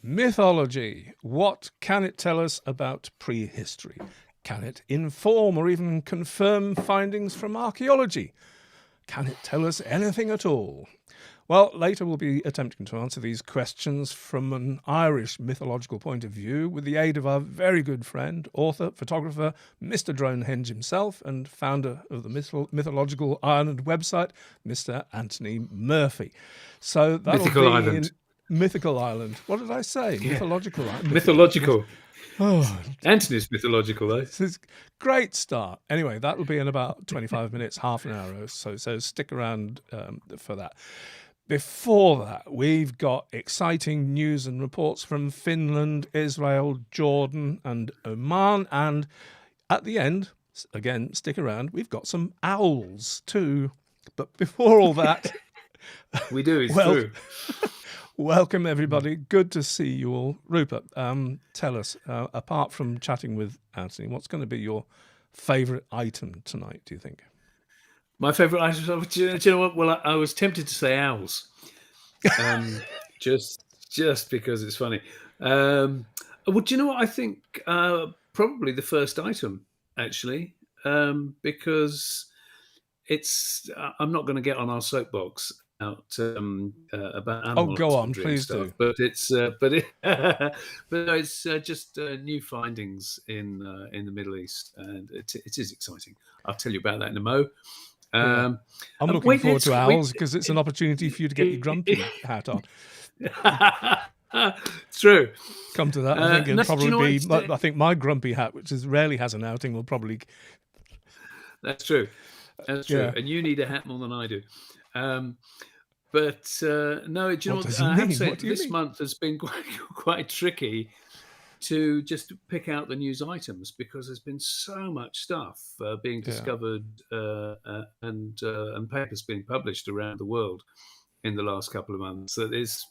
Mythology. What can it tell us about prehistory? Can it inform or even confirm findings from archaeology? Can it tell us anything at all? Well, later we'll be attempting to answer these questions from an Irish mythological point of view with the aid of our very good friend, author, photographer, Mr. Dronehenge himself, and founder of the Mythological Ireland website, Mr. Anthony Murphy. So that'll Mythical be Ireland. Mythical Ireland. What did I say? Yeah. Mythological Ireland. Mythological. Oh, Anthony's mythological, though. this is great start. Anyway, that'll be in about 25 minutes, half an hour or so. So stick around for that. Before that, we've got exciting news and reports from Finland, Israel, Jordan, and Oman. And at the end, again, stick around, we've got some owls too. But before all that, We do, it's true. Welcome, everybody. Good to see you all. Rupert, tell us, apart from chatting with Anthony, what's going to be your favourite item tonight, do you think? My favourite item, do you know what? Well, I was tempted to say owls, just because it's funny. Well, do you know what? I think probably the first item, actually, because it's. I'm not going to get on our soapbox about animal go on, husbandry and please stuff, do. but it's just new findings in the Middle East, and it is exciting. I'll tell you about that in a mo. I'm looking forward to owls because it's an opportunity for you to get your grumpy hat on. It's true. Come to that, I think it'll probably be. I think my grumpy hat, which rarely has an outing, will probably. That's true. That's true. Yeah. And you need a hat more than I do. But no, do you know what? I have to say, this month has been quite tricky to just pick out the news items because there's been so much stuff being discovered and papers being published around the world in the last couple of months that is,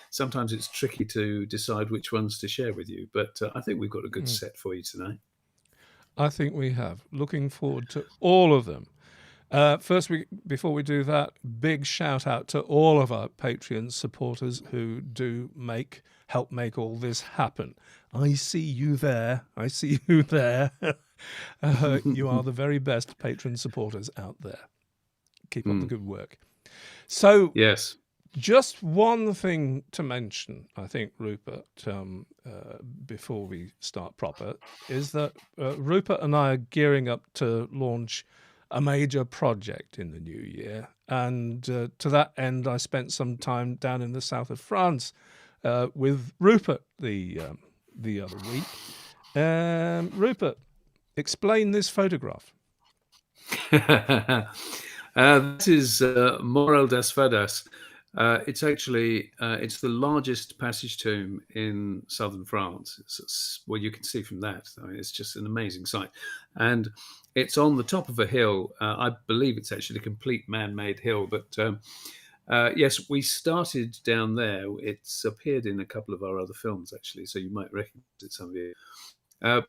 sometimes it's tricky to decide which ones to share with you. But I think we've got a good set for you tonight. I think we have. Looking forward to all of them. First, before we do that, big shout out to all of our Patreon supporters who do help make all this happen. I see you there. I see you there. You are the very best patron supporters out there. Keep up the good work. So, yes, just one thing to mention, I think, Rupert, before we start proper, is that Rupert and I are gearing up to launch a major project in the new year. And to that end, I spent some time down in the south of France with Rupert the other week. Rupert, explain this photograph. This is Morel das Fadas. It's actually it's the largest passage tomb in southern France. Well, you can see from that. I mean, it's just an amazing sight, and it's on the top of a hill. I believe it's actually a complete man-made hill. But yes, we started down there. It's appeared in a couple of our other films, actually, so you might recognise it, some of you.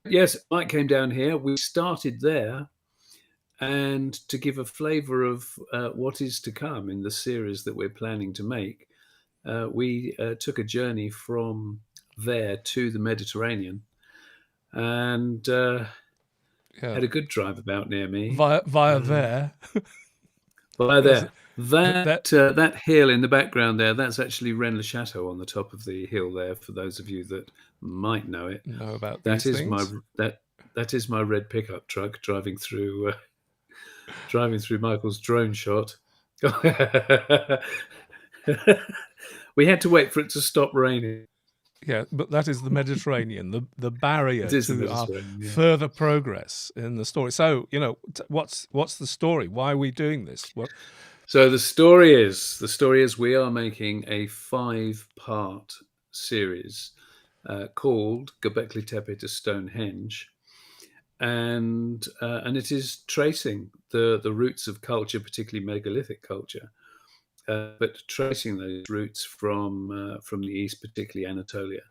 Yes, Mike came down here. We started there. And to give a flavour of what is to come in the series that we're planning to make, we took a journey from there to the Mediterranean and had a good drive about near me. Via there. Via there. That hill in the background there, that's actually Rennes-le-Château on the top of the hill there, for those of you that might know it. Know about that these is things. that is my red pickup truck driving through Michael's drone shot. We had to wait for it to stop raining. Yeah, but that is the Mediterranean, the barrier to our further progress in the story. So, what's the story? Why are we doing this? So the story is we are making a 5-part series called Göbekli Tepe to Stonehenge. And it is tracing the roots of culture, particularly megalithic culture, but tracing those roots from the east, particularly Anatolia,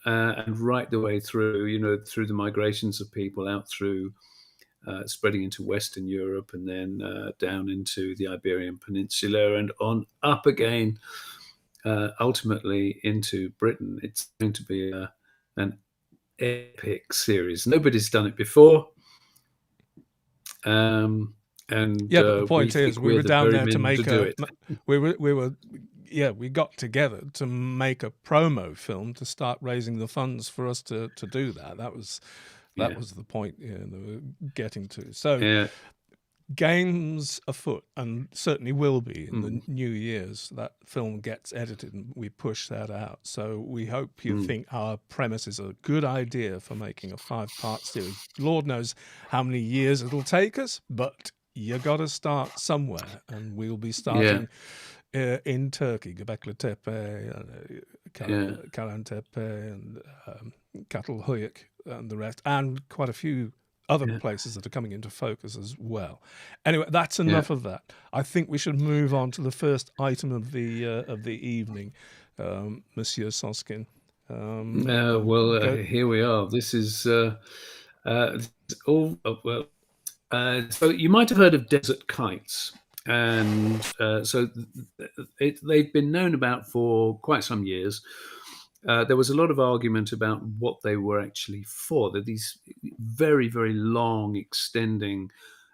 and right the way through, through the migrations of people out through spreading into Western Europe and then down into the Iberian Peninsula and on up again ultimately into Britain, it's going to be an epic series. Nobody's done it before. And Yeah, but the we point is, think we we're were the down very there to men to make do it. we got together to make a promo film to start raising the funds for us to do that. That was the point they were getting to. So Yeah. games afoot, and certainly will be in the new years. That film gets edited and we push that out. So we hope you think our premise is a good idea for making a 5-part series. Lord knows how many years it'll take us, but you got to start somewhere, and we'll be starting in Turkey, Göbekli Tepe, Karahan Tepe, and Çatalhöyük, and the rest, and quite a few other places that are coming into focus as well. Anyway, that's enough of that. I think we should move on to the first item of the evening, Monsieur Soskin. Here we are. This is all well. So you might have heard of desert kites, and they've been known about for quite some years. There was a lot of argument about what they were actually for. They're these very, very long, extending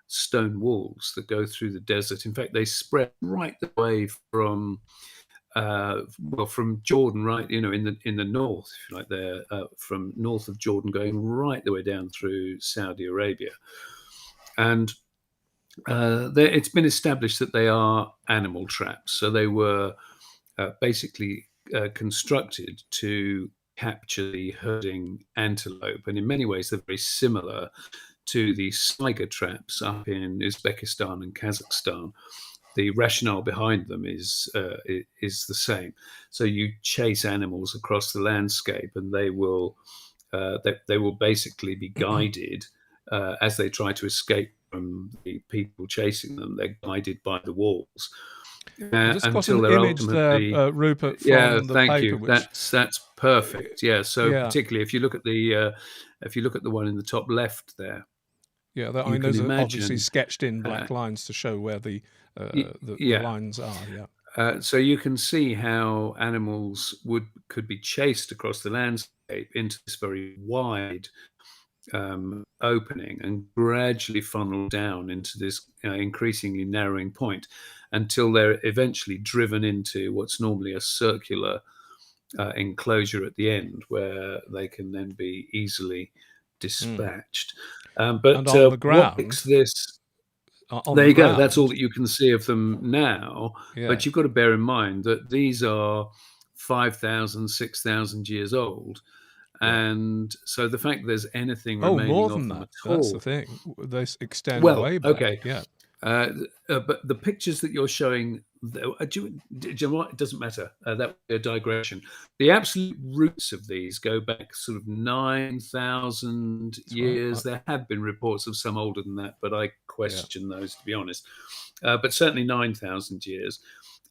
stone walls that go through the desert. In fact, they spread right away from from Jordan, right? In the north, if you like, there from north of Jordan, going right the way down through Saudi Arabia, and it's been established that they are animal traps. So they were basically constructed to capture the herding antelope, and in many ways they're very similar to the Saiga traps up in Uzbekistan and Kazakhstan. The rationale behind them is the same. So you chase animals across the landscape, and they will basically be guided as they try to escape from the people chasing them. They're guided by the walls. I just got Until an they're image ultimately, there, Rupert, from the thank paper. you. Which That's perfect. Yeah. So yeah, particularly if you look at the one in the top left there, yeah. I you mean, can those are obviously imagine. sketched in black lines to show where the Yeah. lines are. Yeah. So you can see how animals could be chased across the landscape into this very wide opening and gradually funneled down into this increasingly narrowing point until they're eventually driven into what's normally a circular enclosure at the end, where they can then be easily dispatched. But And on the what ground, makes this... on There the you go. ground, That's all that you can see of them now. yeah. But you've got to bear in mind that these are 5,000, 6,000 years old. And so the fact there's anything remaining more of than them that. at That's the all... thing. They extend Well, way back. okay. Yeah. But the pictures that you're showing, do you know what? It doesn't matter. That would be a digression. The absolute roots of these go back sort of 9,000 years. There have been reports of some older than that, but I question those, to be honest. But certainly 9,000 years.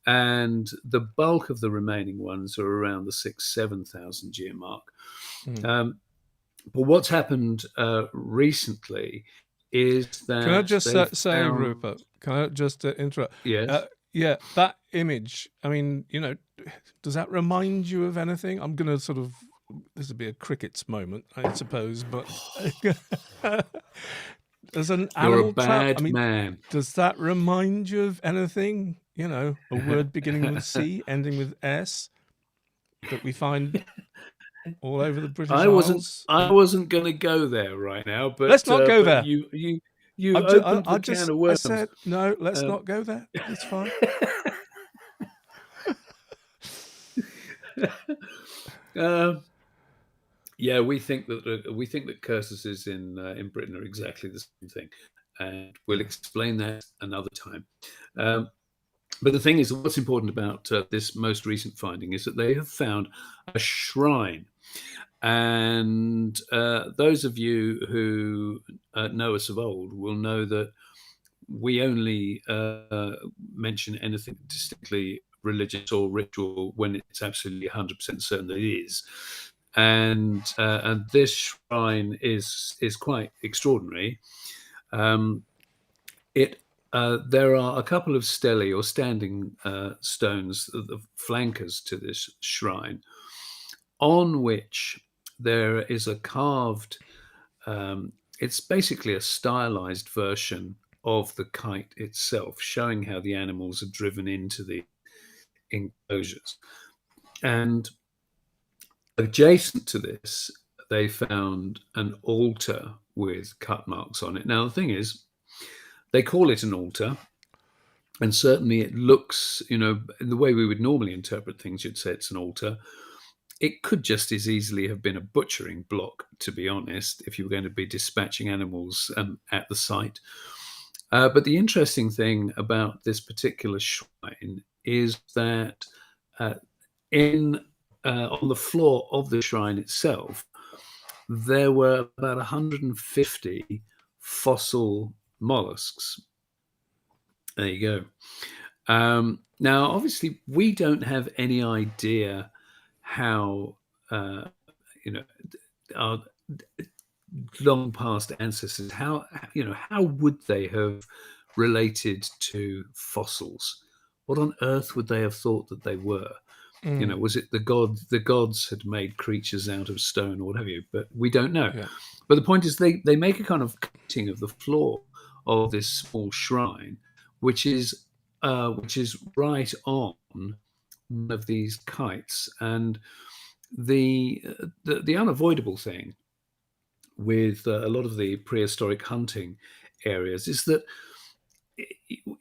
And the bulk of the remaining ones are around the 7,000 year mark. But what's happened recently is that... Can I just say, Rupert? Can I just interrupt? Yes. Yeah, that image. I mean, does that remind you of anything? I'm going to sort of... This would be a crickets moment, I suppose, but there's an animal You're a bad trap. I mean, man. Does that remind you of anything? A word beginning with C, ending with S, that we find all over the British Isles? I wasn't going to go there right now, but Let's not go there. You opened the can of worms. I said no. Let's not go there. It's fine. Yeah, we think that curses in Britain are exactly the same thing, and we'll explain that another time. But the thing is, what's important about this most recent finding is that they have found a shrine. And those of you who know us of old will know that we only mention anything distinctly religious or ritual when it's absolutely 100% certain that it is. And this shrine is quite extraordinary. It there are a couple of stelae or standing stones, the flankers to this shrine, on which there is a carved, it's basically a stylized version of the kite itself, showing how the animals are driven into the enclosures. And adjacent to this, they found an altar with cut marks on it. Now, the thing is, they call it an altar, and certainly it looks, in the way we would normally interpret things, you'd say it's an altar. It could just as easily have been a butchering block, to be honest, if you were going to be dispatching animals at the site. But the interesting thing about this particular shrine is that on the floor of the shrine itself, there were about 150 fossil mollusks. There you go. Now, obviously, we don't have any idea how, our long past ancestors, how would they have related to fossils? What on earth would they have thought that they were? Was it the gods had made creatures out of stone or what have you? But we don't know. Yeah. But the point is, they make a kind of cutting of the floor of this small shrine, which is right on one of these kites. And the unavoidable thing with a lot of the prehistoric hunting areas is that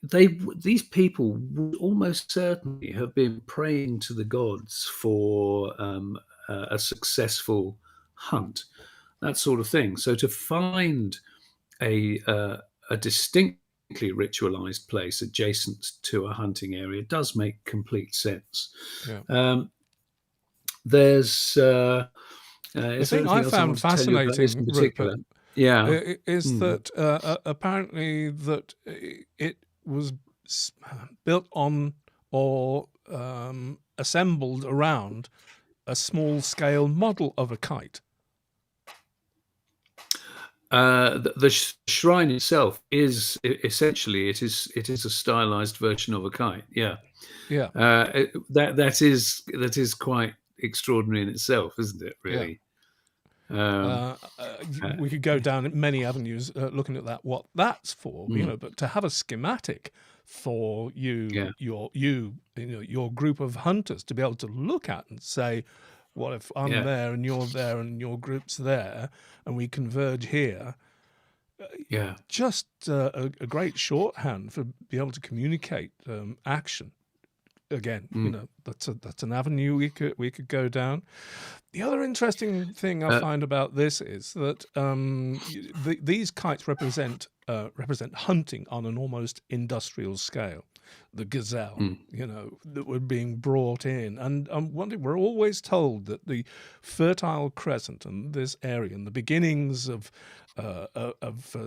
these people would almost certainly have been praying to the gods for a successful hunt, that sort of thing. So to find a distinctly ritualized place adjacent to a hunting area does make complete sense. Yeah. There's the thing I found fascinating, in particular, Rupert, is that apparently that it was built on or assembled around a small-scale model of a kite. The shrine itself is essentially it is a stylized version of a kite. Yeah. That is quite extraordinary in itself, isn't it? Really. Yeah. We could go down many avenues looking at that, what that's for, but to have a schematic for your group of hunters to be able to look at and say, what if I'm there and you're there and your group's there and we converge here? Just a great shorthand for being able to communicate action. Again, that's an avenue we could go down. The other interesting thing I find about this is that these kites represent hunting on an almost industrial scale. The gazelle, that were being brought in, and one thing we're always told that the Fertile Crescent and this area and the beginnings of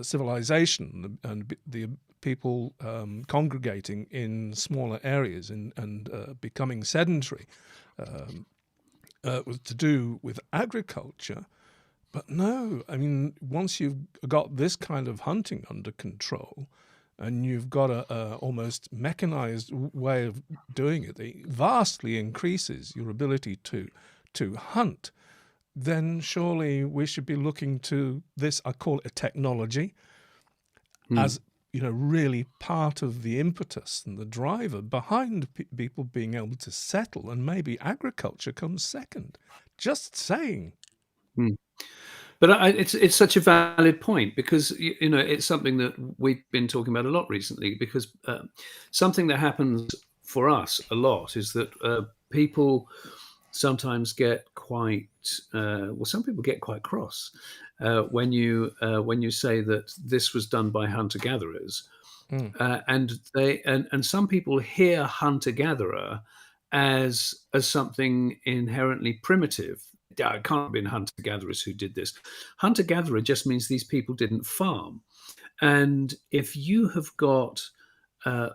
civilization and the people congregating in smaller areas and becoming sedentary was to do with agriculture. But no, I mean, once you've got this kind of hunting under control and you've got a almost mechanized way of doing it, it vastly increases your ability to hunt, then surely we should be looking to this, I call it a technology, as really part of the impetus and the driver behind people being able to settle, and maybe agriculture comes second. Just saying. But it's such a valid point, because it's something that we've been talking about a lot recently, because something that happens for us a lot is that people sometimes get quite some people get quite cross when you say that this was done by hunter-gatherers, and some people hear hunter-gatherer as something inherently primitive. It can't have been hunter-gatherers who did this. Hunter-gatherer just means these people didn't farm. And if you have got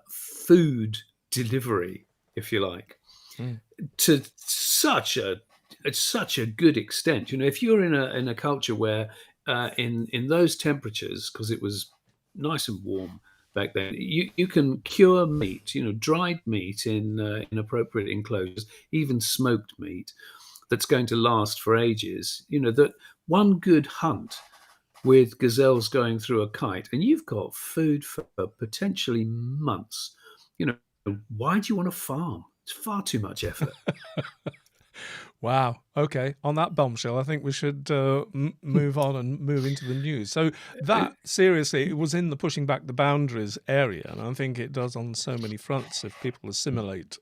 food delivery, if you like, to such a good extent, if you're in a culture where in those temperatures, because it was nice and warm back then. You can cure meat, dried meat in appropriate enclosures, even smoked meat that's going to last for ages. That one good hunt with gazelles going through a kite, and you've got food for potentially months. Why do you want to farm? It's far too much effort. Wow. Okay. On that bombshell, I think we should move on and move into the news. So that, seriously, it was in the pushing back the boundaries area, and I think it does on so many fronts. If people assimilate,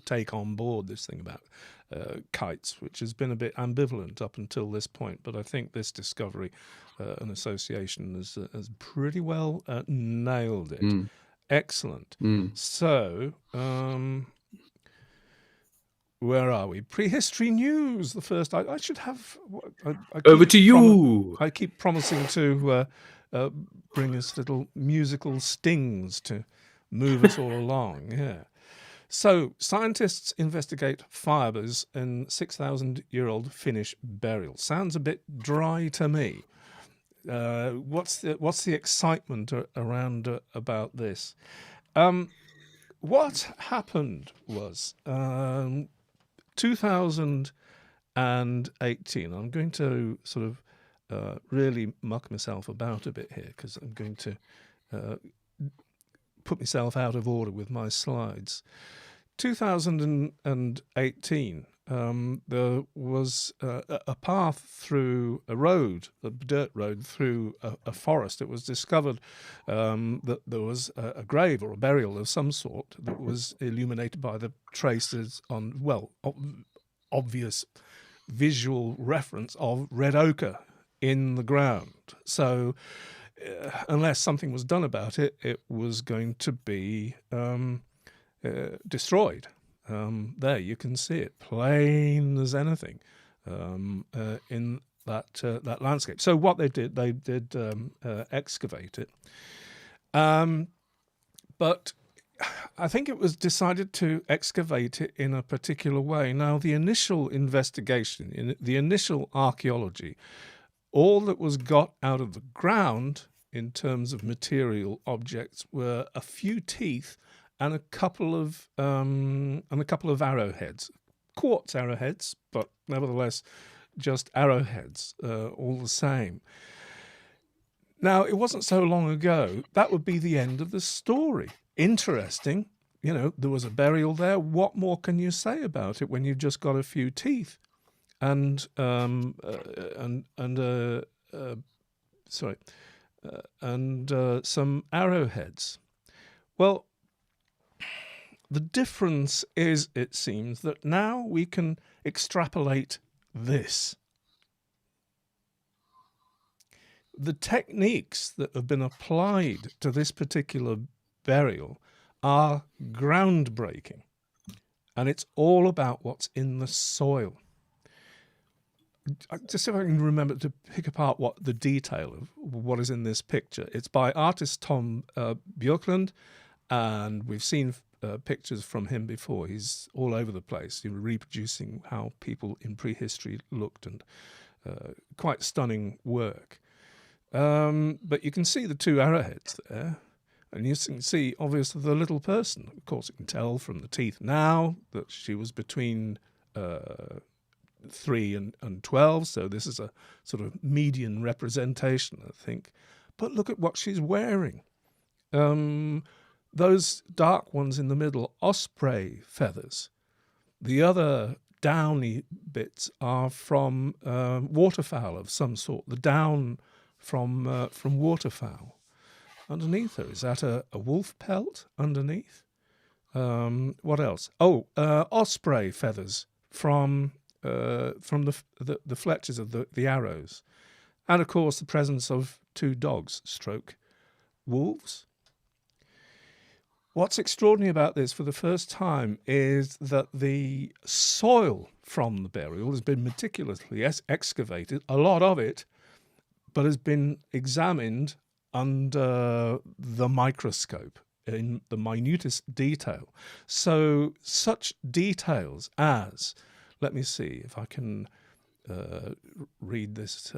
take on board this thing about kites, which has been a bit ambivalent up until this point, but I think this discovery and association has pretty well nailed it. Excellent. So, where are we? Prehistory news. The first. I should have. Over to you. I keep promising to bring us little musical stings to move us all along. Yeah. So, scientists investigate fibers in 6,000-year-old Finnish burial. Sounds a bit dry to me. What's the excitement around about this? What happened was 2018. I'm going to sort of really muck myself about a bit here because I'm going to put myself out of order with my slides. 2018, there was a path through a road, a dirt road through a forest. It was discovered that there was a grave or a burial of some sort that was illuminated by the traces on, obvious visual reference of red ochre in the ground. So unless something was done about it, it was going to be destroyed. There you can see it, plain as anything, in that landscape. So what they did excavate it, but I think it was decided to excavate it in a particular way. Now, the initial investigation, in the initial archaeology, all that was got out of the ground in terms of material objects were a few teeth and a couple of arrowheads, quartz arrowheads, but nevertheless just arrowheads, all the same. Now, it wasn't so long ago that would be the end of the story. Interesting, there was a burial there. What more can you say about it when you've just got a few teeth and some arrowheads? Well, the difference is, it seems, that now we can extrapolate this. The techniques that have been applied to this particular burial are groundbreaking, and it's all about what's in the soil. Just if I can remember to pick apart what the detail of what is in this picture. It's by artist Tom Björklund, and we've seen pictures from him before. He's all over the place, reproducing how people in prehistory looked, and quite stunning work. But you can see the two arrowheads there, and you can see, obviously, the little person. Of course, you can tell from the teeth now that she was between 3 and 12, so this is a sort of median representation, I think. But look at what she's wearing. Those dark ones in the middle, osprey feathers. The other downy bits are from waterfowl of some sort. The down from waterfowl. Underneath her, is that a wolf pelt underneath? What else? Oh, osprey feathers from the fletches of the arrows, and of course the presence of 2 dogs stroke wolves. What's extraordinary about this, for the first time, is that the soil from the burial has been meticulously excavated, a lot of it, but has been examined under the microscope in the minutest detail. So such details as, let me see if I can read this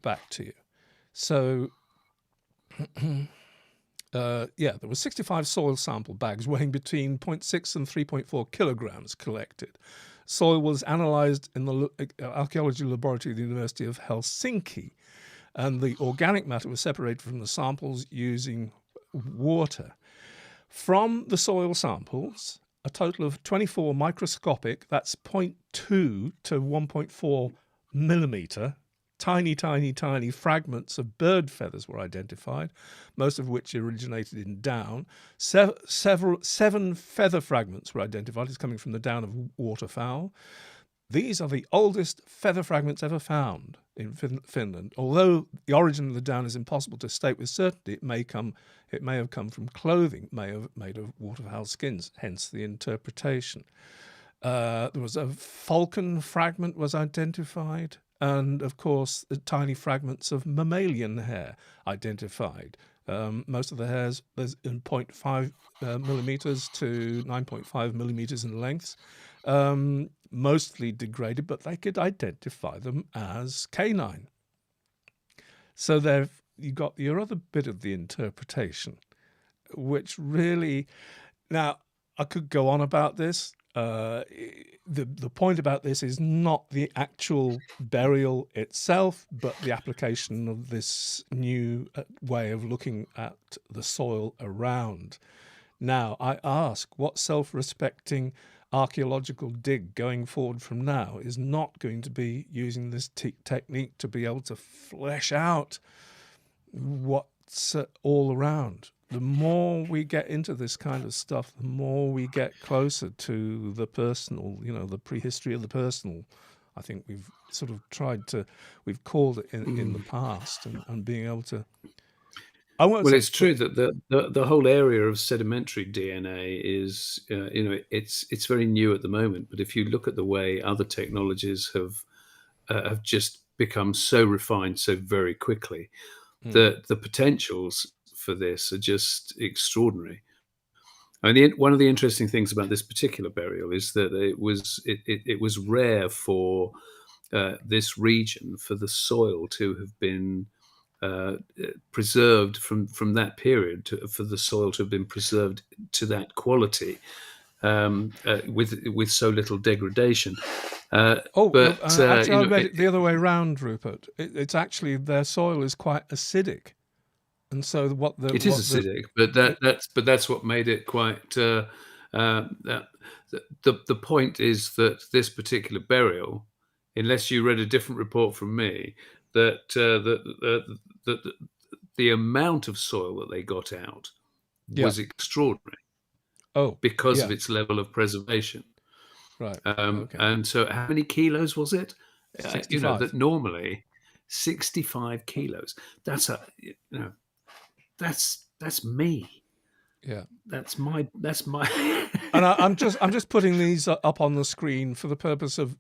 back to you. So there were 65 soil sample bags weighing between 0.6 and 3.4 kilograms collected. Soil was analysed in the archaeology laboratory of the University of Helsinki, and the organic matter was separated from the samples using water. From the soil samples, a total of 24 microscopic, that's 0.2 to 1.4 millimetre, tiny, tiny, tiny fragments of bird feathers were identified, most of which originated in down. Seven feather fragments were identified as coming from the down of waterfowl. These are the oldest feather fragments ever found in Finland. Although the origin of the down is impossible to state with certainty, it may have come from clothing made of waterfowl skins, hence the interpretation. There was a falcon fragment was identified, and of course the tiny fragments of mammalian hair identified. Most of the hairs there's in 0.5 millimeters to 9.5 millimeters in length. Mostly degraded, but they could identify them as canine. So there you got your other bit of the interpretation, which really, now I could go on about this. The point about this is not the actual burial itself, but the application of this new way of looking at the soil around. Now, I ask, what self-respecting archaeological dig going forward from now is not going to be using this technique to be able to flesh out what's all around? The more we get into this kind of stuff, the more we get closer to the personal, the prehistory of the personal. I think we've sort of we've called it in the past, and being able to. It's true that the whole area of sedimentary DNA is, it's very new at the moment. But if you look at the way other technologies have just become so refined so very quickly, the potentials for this are just extraordinary. I mean, one of the interesting things about this particular burial is that it was rare for this region for the soil to have been preserved from that period, for the soil to have been preserved to that quality with so little degradation. Actually, I read it the other way around, Rupert. It's actually their soil is quite acidic, and so it is acidic, but that's what made it quite. The point is that this particular burial, unless you read a different report from me, that the amount of soil that they got out was extraordinary. Because of its level of preservation. Right. And so, how many kilos was it? 65. That normally 65 kilos. That's that's me. Yeah. That's my. And I'm just putting these up on the screen for the purpose of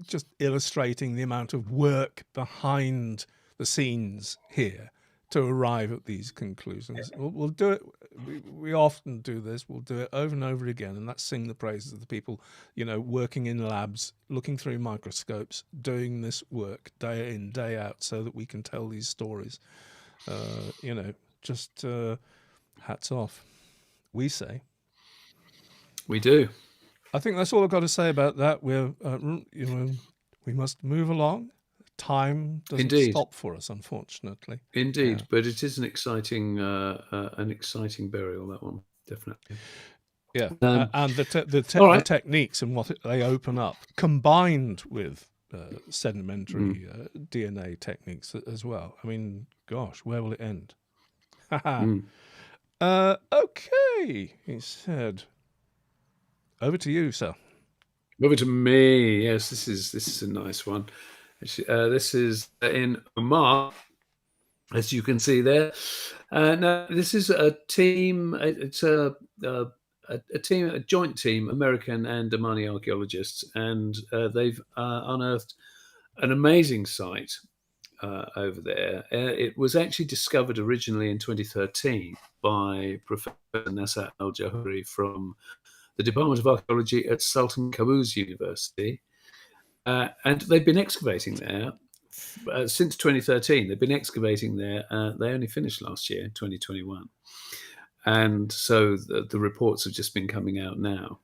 just illustrating the amount of work behind the scenes here to arrive at these conclusions. We'll do it. We often do this. We'll do it over and over again, and that's sing the praises of the people, working in labs, looking through microscopes, doing this work day in, day out, so that we can tell these stories. Just hats off. We say. We do. I think that's all I've got to say about that. We must move along. Time doesn't stop for us, unfortunately. Indeed, but it is an exciting burial. That one, definitely. Yeah, and the techniques and what they open up, combined with sedimentary DNA techniques as well. I mean, gosh, where will it end? Okay, he said. Over to you, sir. Over to me. Yes, this is a nice one. This is in Oman, as you can see there. Now, this is a team. It's a joint team, American and Omani archaeologists, and they've unearthed an amazing site over there. It was actually discovered originally in 2013 by Professor Nasser Al-Jahuri from the Department of Archaeology at Sultan Qaboos University. And they've been excavating there since 2013, they've been excavating there. They only finished last year, 2021. And so the reports have just been coming out now.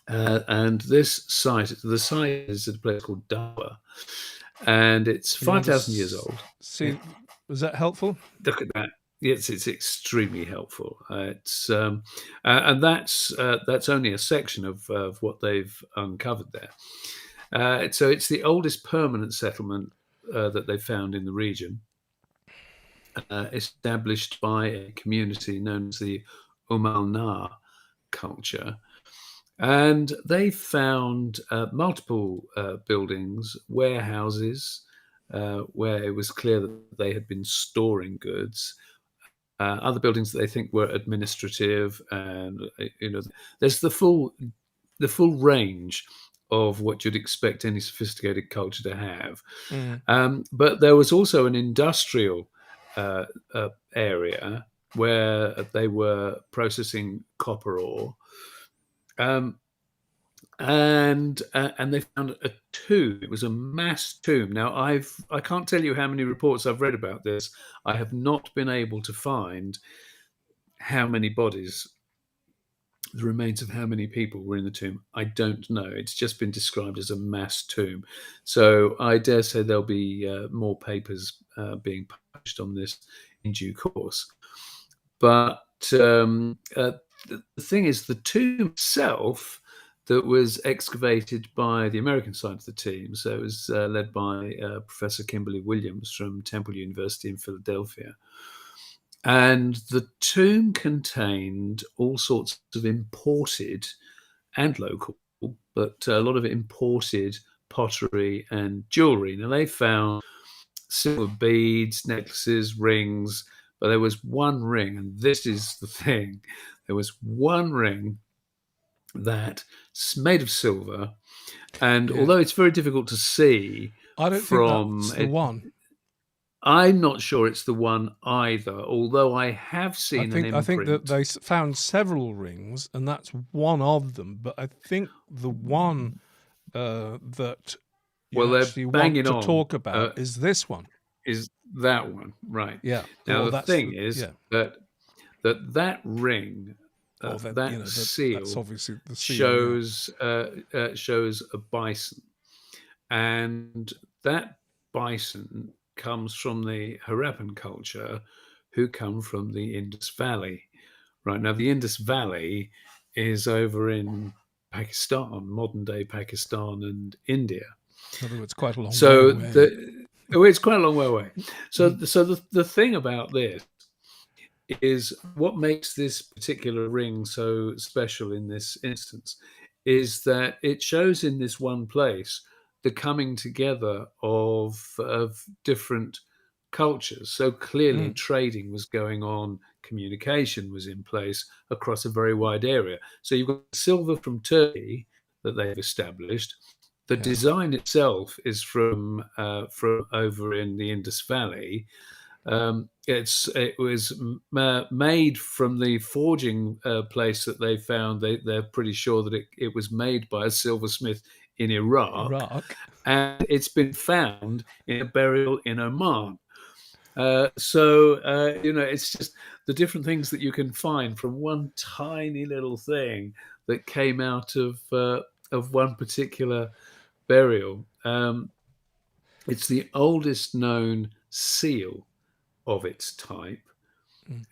And this site, the site is at a place called Dawa, and it's 5,000 years old. See, was that helpful? Look at that. Yes, it's extremely helpful. And that's only a section of what they've uncovered there. So it's the oldest permanent settlement that they've found in the region, established by a community known as the Oman culture. And they found multiple buildings, warehouses, where it was clear that they had been storing goods. Other buildings that they think were administrative, and there's the full range of what you'd expect any sophisticated culture to have. But there was also an industrial area where they were processing copper ore. And they found a tomb. It was a mass tomb. Now, I can't tell you how many reports I've read about this. I have not been able to find how many bodies, the remains of how many people were in the tomb. I don't know. It's just been described as a mass tomb. So I dare say there'll be more papers being published on this in due course. But the thing is, the tomb itself that was excavated by the American side of the team, so it was led by Professor Kimberly Williams from Temple University in Philadelphia. And the tomb contained all sorts of imported and local, but a lot of imported pottery and jewelry. Now, they found silver beads, necklaces, rings, but there was one ring, and this is the thing. There was one ring that's made of silver, and although it's very difficult to see, I don't think that's the one. I'm not sure it's the one either, although I have seen an imprint. I think that they found several rings, and that's one of them. But I think the one that you actually want to talk about is this one. Is that one, right? Yeah. Now, the thing is that ring, that seal, that's obviously the seal, shows a bison, and that bison comes from the Harappan culture, who come from the Indus Valley. Right now, the Indus Valley is over in Pakistan, modern-day Pakistan and India. In other words, quite a long way away. It's quite a long way away. So the thing about this is what makes this particular ring so special in this instance is that it shows in this one place the coming together of different cultures. So clearly trading was going on, communication was in place across a very wide area. So you've got silver from Turkey that they've established. The design itself is from over in the Indus Valley. It was made from the forging place that they found. They're pretty sure that it was made by a silversmith in Iraq, and it's been found in a burial in Oman. It's just the different things that you can find from one tiny little thing that came out of one particular burial. It's the oldest known seal of its type.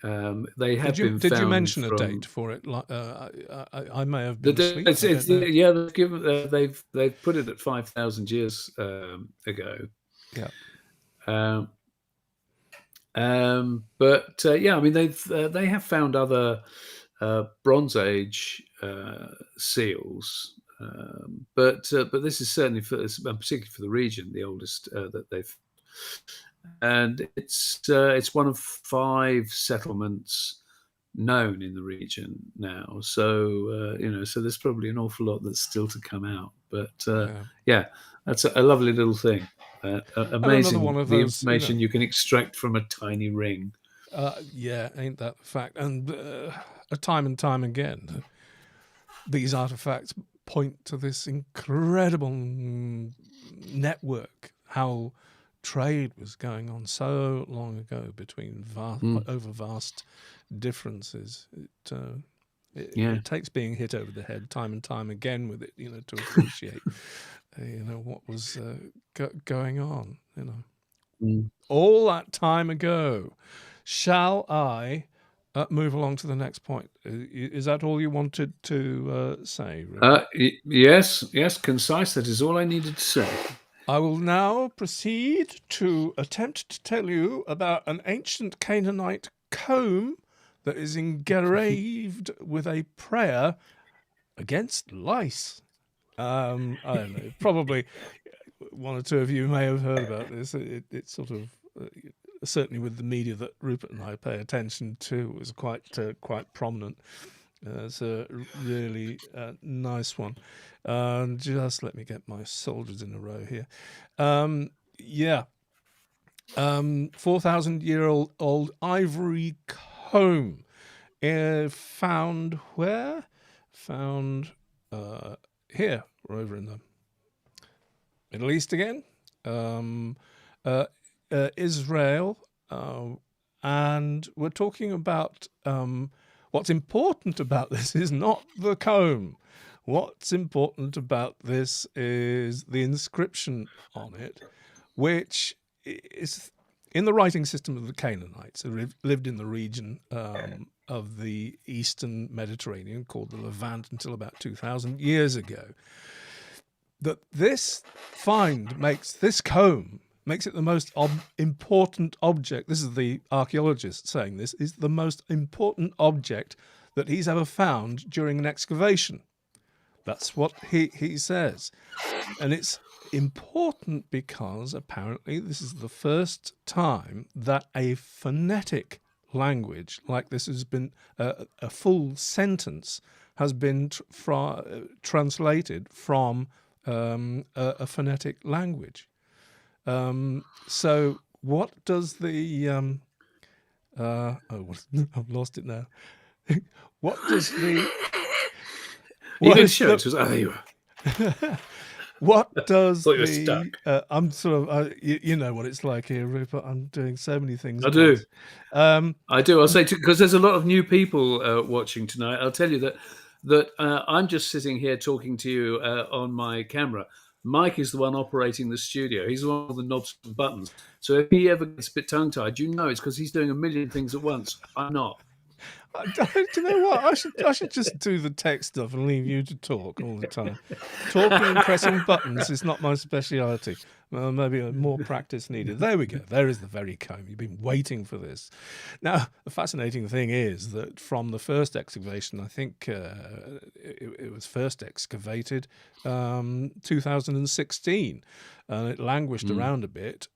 They have been. Did found you mention a date for it? I may have been asleep. They've put it at 5,000 years ago. Yeah. They have found other Bronze Age seals, but this is certainly particularly for the region, the oldest that they've. And it's one of 5 settlements known in the region now. So so there's probably an awful lot that's still to come out. But that's a lovely little thing. Amazing one of the information you can extract from a tiny ring. Ain't that the fact? And time and time again, these artifacts point to this incredible network. How trade was going on so long ago between over vast differences. It takes being hit over the head time and time again with it, to appreciate, what was going on, all that time ago. Shall I move along to the next point? Is that all you wanted to say, Rupert? Yes, concise. That is all I needed to say. I will now proceed to attempt to tell you about an ancient Canaanite comb that is engraved with a prayer against lice. I don't know. Probably one or two of you may have heard about this. It's sort of certainly with the media that Rupert and I pay attention to, was quite prominent. It's a really nice one. Just let me get my soldiers in a row here. 4,000-year-old ivory comb. Found where? Found here. We're over in the Middle East again. Israel. And we're talking about what's important about this is not the comb. What's important about this is the inscription on it, which is in the writing system of the Canaanites, who lived in the region of the Eastern Mediterranean called the Levant until about 2,000 years ago. That this find makes this comb it the most important object. This is the archaeologist saying this is the most important object that he's ever found during an excavation. That's what he says. And it's important because apparently this is the first time that a phonetic language like this has been, a full sentence has been translated from a phonetic language. So what does the... I've lost it now. What does the... There you are. What does thought you were stuck. I'm sort of, you know what it's like here, Rupert. I'm doing so many things. I do. I'll say, because there's a lot of new people watching tonight. I'll tell you that I'm just sitting here talking to you on my camera. Mike is the one operating the studio. He's the one with the knobs and buttons. So if he ever gets a bit tongue-tied, it's because he's doing a million things at once. I'm not. Do you know what? I should just do the tech stuff and leave you to talk all the time. Talking and pressing buttons is not my speciality. Well, maybe more practice needed. There we go. There is the very comb. You've been waiting for this. Now, the fascinating thing is that from the first excavation, I think it was first excavated 2016. It languished around a bit.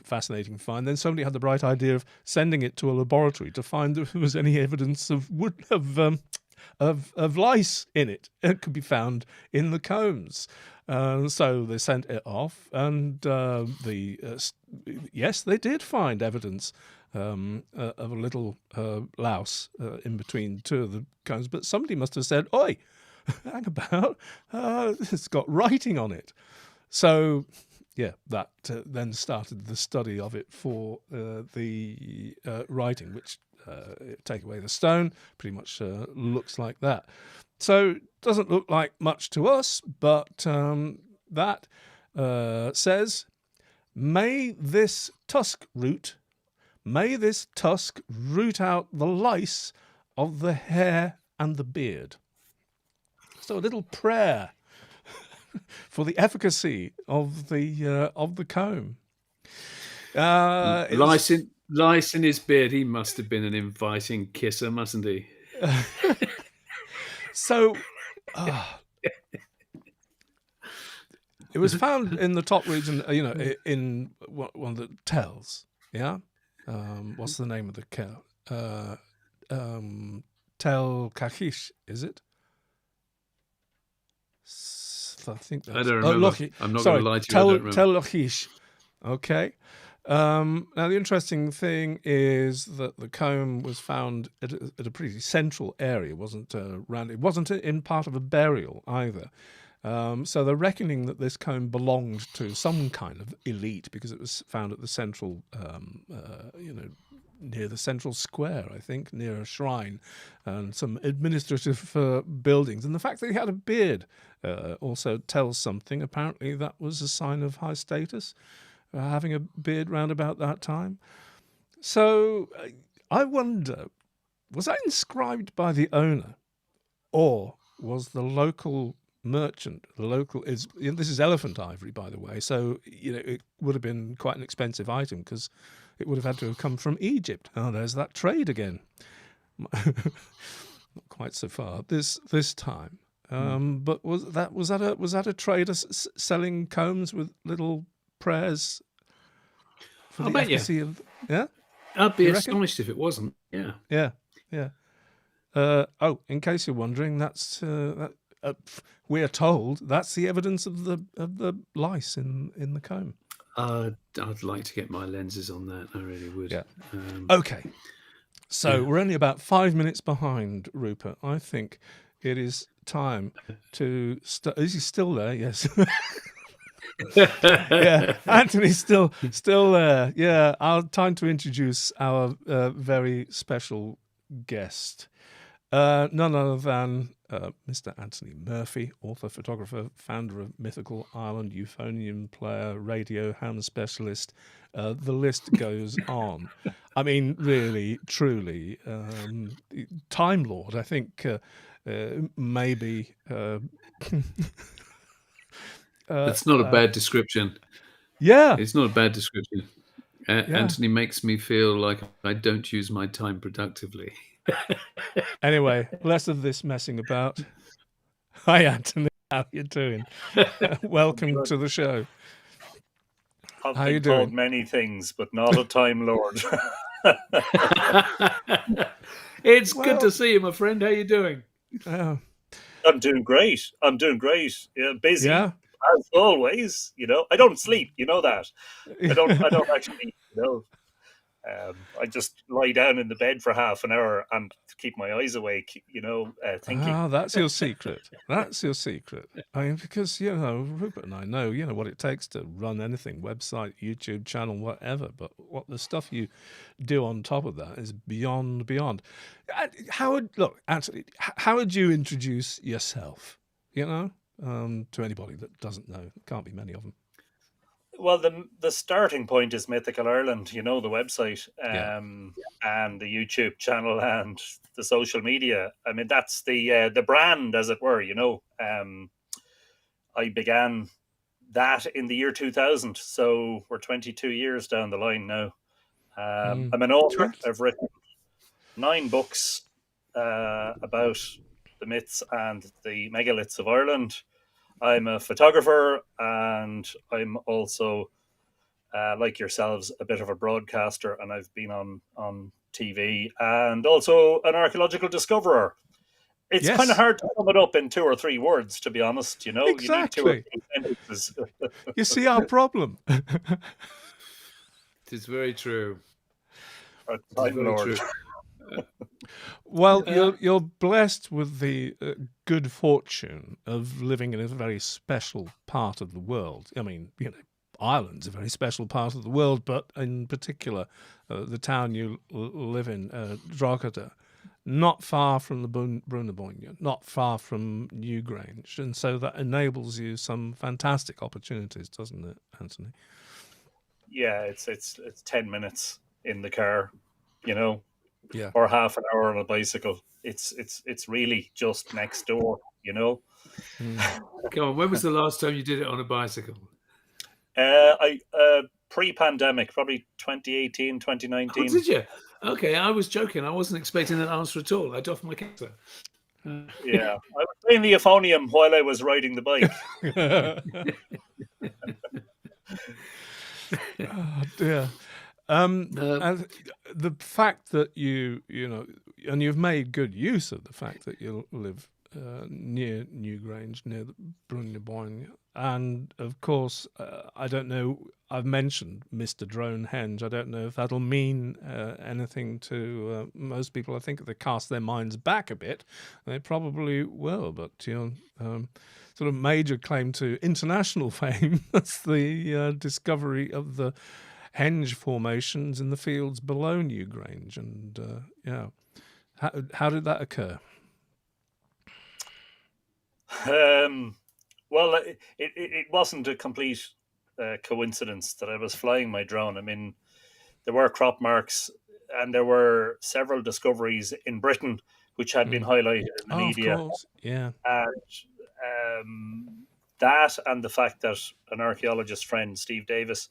Fascinating find. Then somebody had the bright idea of sending it to a laboratory to find if there was any evidence of lice in it. It could be found in the combs. So they sent it off, and yes, they did find evidence of a little louse in between two of the combs. But somebody must have said, "Oi, hang about! It's got writing on it." So, yeah, that then started the study of it for the writing, which take away the stone, pretty much looks like that. So doesn't look like much to us, but that says, may this tusk root out the lice of the hair and the beard. So a little prayer for the efficacy of the comb. Lice in his beard. He must have been an inviting kisser, mustn't he? So, it was found in the top region, in one of the tells. Yeah, what's the name of the cow? Tel Kachish, is it? I think that's... I don't remember. I'm not going to lie to you. I don't remember. Tel Lachish. Okay. Now, the interesting thing is that the comb was found at a pretty central area. It wasn't in part of a burial either. So they're reckoning that this comb belonged to some kind of elite because it was found at the central, near the central square, I think, near a shrine and some administrative buildings. And the fact that he had a beard also tells something. Apparently that was a sign of high status, having a beard round about that time. So I wonder, was that inscribed by the owner, or was the local merchant, this is elephant ivory, by the way, so it would have been quite an expensive item because it would have had to have come from Egypt. Oh, there's that trade again. Not quite so far this time. But was that a trader selling combs with little prayers for the efficacy of? Yeah, I'd be astonished if it wasn't. Yeah. In case you're wondering, that's we're told that's the evidence of the lice in the comb. I'd like to get my lenses on that. I really would. Yeah. Okay. So we're only about 5 minutes behind, Rupert. I think it is time to start. Is he still there? Yes. Yeah, Anthony's still there. Yeah, time to introduce our very special guest. None other than Mr. Anthony Murphy, author, photographer, founder of Mythical Ireland, Euphonium player, radio ham specialist. The list goes on. I mean, really, truly, Time Lord, I think maybe... That's not a bad description. Yeah. It's not a bad description. Anthony makes me feel like I don't use my time productively. Anyway, less of this messing about. Hi, Anthony. How you doing? Welcome to the show. I've been called many things, but not a Time Lord. It's good to see you, my friend. How you doing? I'm doing great. Yeah, busy. Yeah. As always, I don't sleep. You know that. I don't actually. I just lie down in the bed for half an hour and keep my eyes awake. Thinking. Ah, that's your secret. That's your secret. I mean, because Rupert and I know what it takes to run anything, website, YouTube channel, whatever. But what the stuff you do on top of that is beyond. Anthony, how would you introduce yourself? To anybody that doesn't know. There can't be many of them. Well, the starting point is Mythical Ireland, the website, and the YouTube channel and the social media. I mean, that's the brand, as it were. I began that in the year 2000, so we're 22 years down the line now. I'm an author. I've written 9 books about the myths and the megaliths of Ireland. I'm a photographer, and I'm also, like yourselves, a bit of a broadcaster, and I've been on TV, and also an archaeological discoverer. It's kind of hard to sum it up in 2 or 3 words, to be honest. Exactly. You need 2 or 3 sentences. You see our problem. It is very true. Time Lord. Well, you're blessed with the good fortune of living in a very special part of the world. I mean, Ireland's a very special part of the world, but in particular, the town you live in, Drogheda, not far from the Bruneboyne, not far from Newgrange, and so that enables you some fantastic opportunities, doesn't it, Anthony? Yeah, it's 10 minutes in the car, Yeah. or half an hour on a bicycle. It's really just next door, Come on, when was the last time you did it on a bicycle? I pre-pandemic, probably 2018, 2019. Oh, did you? Okay, I was joking. I wasn't expecting that answer at all. I doffed my cap. Yeah, I was playing the Euphonium while I was riding the bike. Oh dear. And the fact that you and you've made good use of the fact that you live near Newgrange, near the Bruneboyne, and of course, I don't know. I've mentioned Mr. Dronehenge. I don't know if that'll mean anything to most people. I think if they cast their minds back a bit, they probably will. But sort of major claim to international fame. That's the discovery of the henge formations in the fields below Newgrange. And how did that occur? Well, it wasn't a complete coincidence that I was flying my drone. I mean, there were crop marks and there were several discoveries in Britain which had been highlighted in the media. Of course, yeah. And that and the fact that an archaeologist friend, Steve Davis,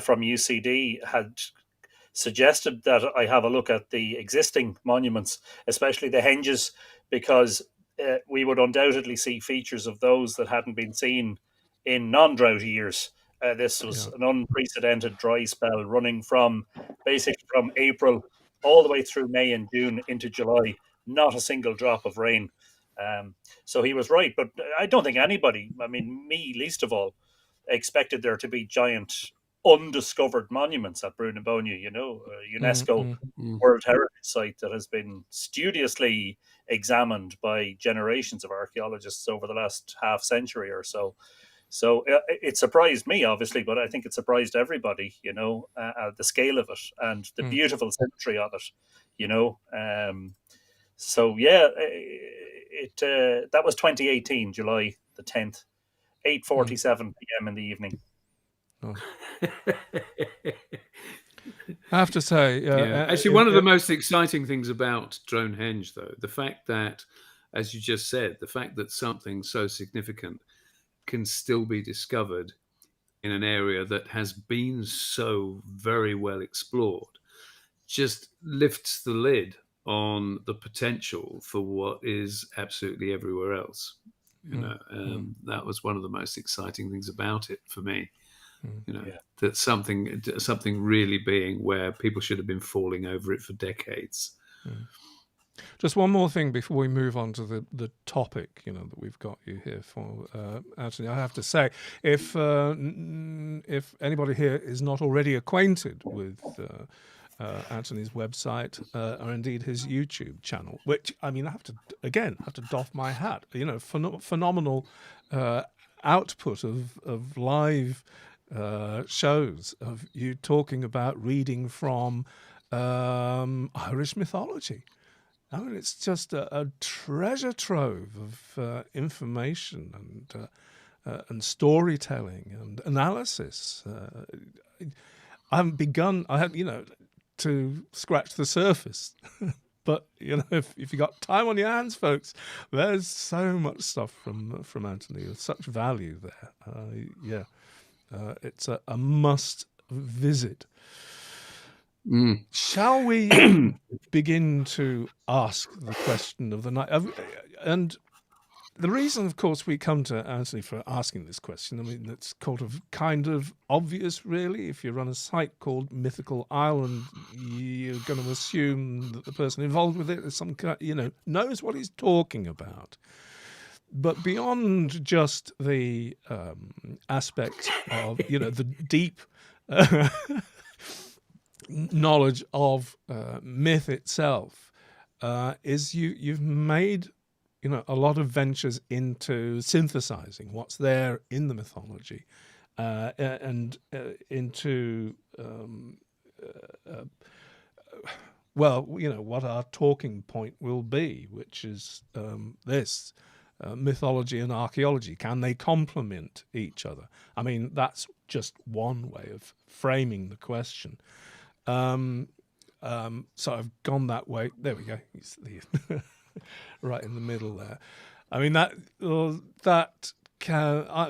from UCD, had suggested that I have a look at the existing monuments, especially the henges, because we would undoubtedly see features of those that hadn't been seen in non-droughty years. This was an unprecedented dry spell running from April all the way through May and June into July. Not a single drop of rain. So he was right, but I don't think anybody, I mean, me least of all, expected there to be giant undiscovered monuments at Brunebonia, UNESCO World Heritage Site that has been studiously examined by generations of archaeologists over the last half century or so. So it surprised me, obviously, but I think it surprised everybody, the scale of it and the beautiful symmetry of it, So, yeah, that was 2018, July the 10th, 8:47 p.m. in the evening. Oh. I have to say, actually, one of the most exciting things about Dronehenge, though, the fact that, as you just said, the fact that something so significant can still be discovered in an area that has been so very well explored, just lifts the lid on the potential for what is absolutely everywhere else. That was one of the most exciting things about it for me. That something really being where people should have been falling over it for decades. Just one more thing before we move on to the topic, that we've got you here for, Anthony. I have to say, if anybody here is not already acquainted with Anthony's website or indeed his YouTube channel, which I have to doff my hat. Phenomenal output of live shows of you talking about reading from Irish mythology. It's just a treasure trove of information and storytelling and analysis. I haven't begun. I have, to scratch the surface. But if you got time on your hands, folks, there's so much stuff from Anthony with such value there. It's a must visit. Shall we begin to ask the question of the night? And the reason, of course, we come to Anthony for asking this question, it's kind of obvious, really. If you run a site called Mythical Ireland, you're going to assume that the person involved with it is knows what he's talking about. But beyond just the aspect of, the deep knowledge of myth itself, is you've made a lot of ventures into synthesizing what's there in the mythology and into what our talking point will be, which is this mythology and archaeology. Can they complement each other? That's just one way of framing the question. So I've gone that way. There we go. Right in the middle there. That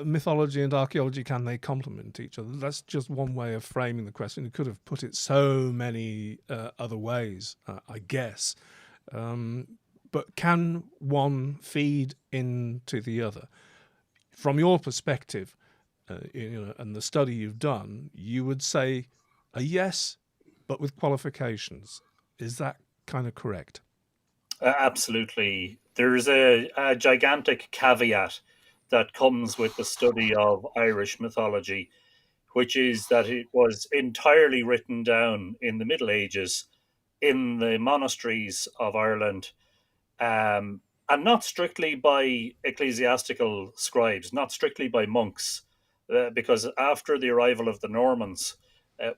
mythology and archaeology, can they complement each other? That's just one way of framing the question. You could have put it so many other ways, I guess. But can one feed into the other? From your perspective, and the study you've done, you would say a yes, but with qualifications. Is that kind of correct? Absolutely. There's a gigantic caveat that comes with the study of Irish mythology, which is that it was entirely written down in the Middle Ages in the monasteries of Ireland, and not strictly by ecclesiastical scribes, not strictly by monks, because after the arrival of the Normans,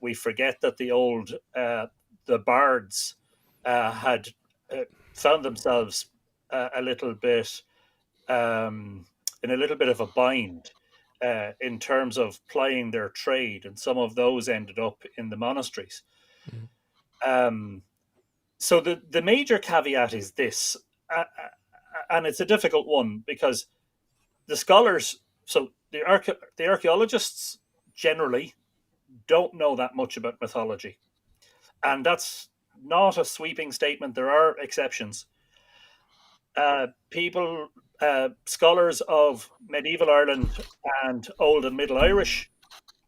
we forget that the bards had found themselves a little bit in a little bit of a bind in terms of plying their trade, and some of those ended up in the monasteries. Um, so the major caveat is this, and it's a difficult one because the scholars, so the archaeologists generally don't know that much about mythology, and that's not a sweeping statement. There are exceptions. Scholars of medieval Ireland and Old and Middle Irish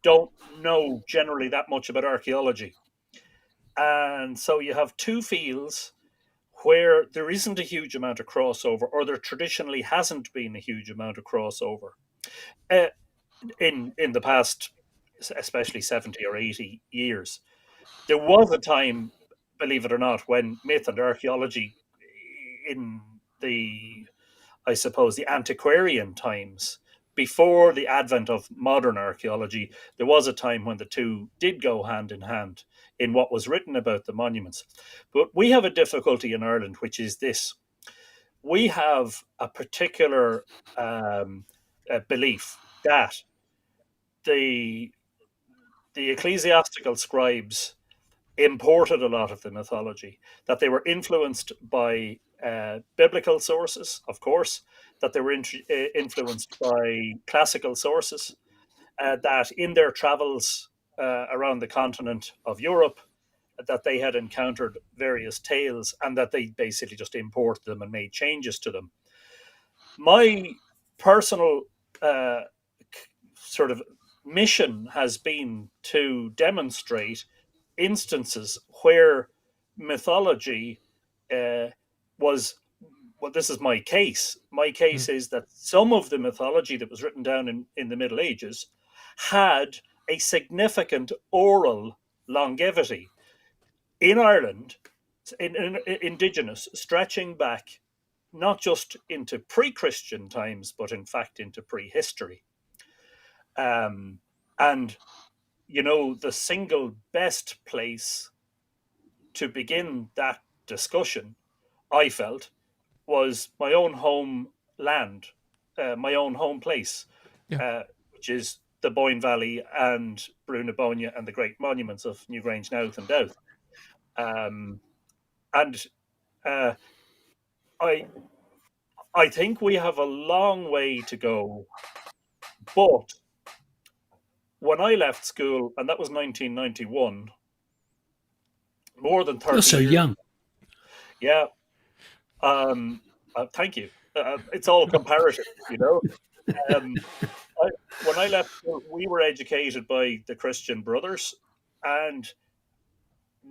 don't know generally that much about archaeology. And so you have two fields where there isn't a huge amount of crossover, or there traditionally hasn't been a huge amount of crossover uh, in the past, especially 70 or 80 years. There was a time, believe it or not, when myth and archaeology in the, I suppose, the antiquarian times, before the advent of modern archaeology, there was a time when the two did go hand in hand in what was written about the monuments. But we have a difficulty in Ireland, which is this. We have a particular belief that the ecclesiastical scribes imported a lot of the mythology, that they were influenced by biblical sources, of course, that they were influenced by classical sources, that in their travels around the continent of Europe, that they had encountered various tales and that they basically just imported them and made changes to them. My personal uh, sort of mission has been to demonstrate instances where mythology was, well, this is my case. My case is that some of the mythology that was written down in the Middle Ages had a significant oral longevity in Ireland, in indigenous, stretching back not just into pre-Christian times, but in fact into prehistory. And the single best place to begin that discussion, I felt, was my own home land, my own home place, Yeah. which is the Boyne Valley and Brunabonia and the great monuments of Newgrange, Nouth and Douth. And uh, I I think we have a long way to go, but when I left school, and that was 1991, more than 30 You're so years. young. Yeah. Thank you. It's all comparative, When I left school, we were educated by the Christian Brothers, and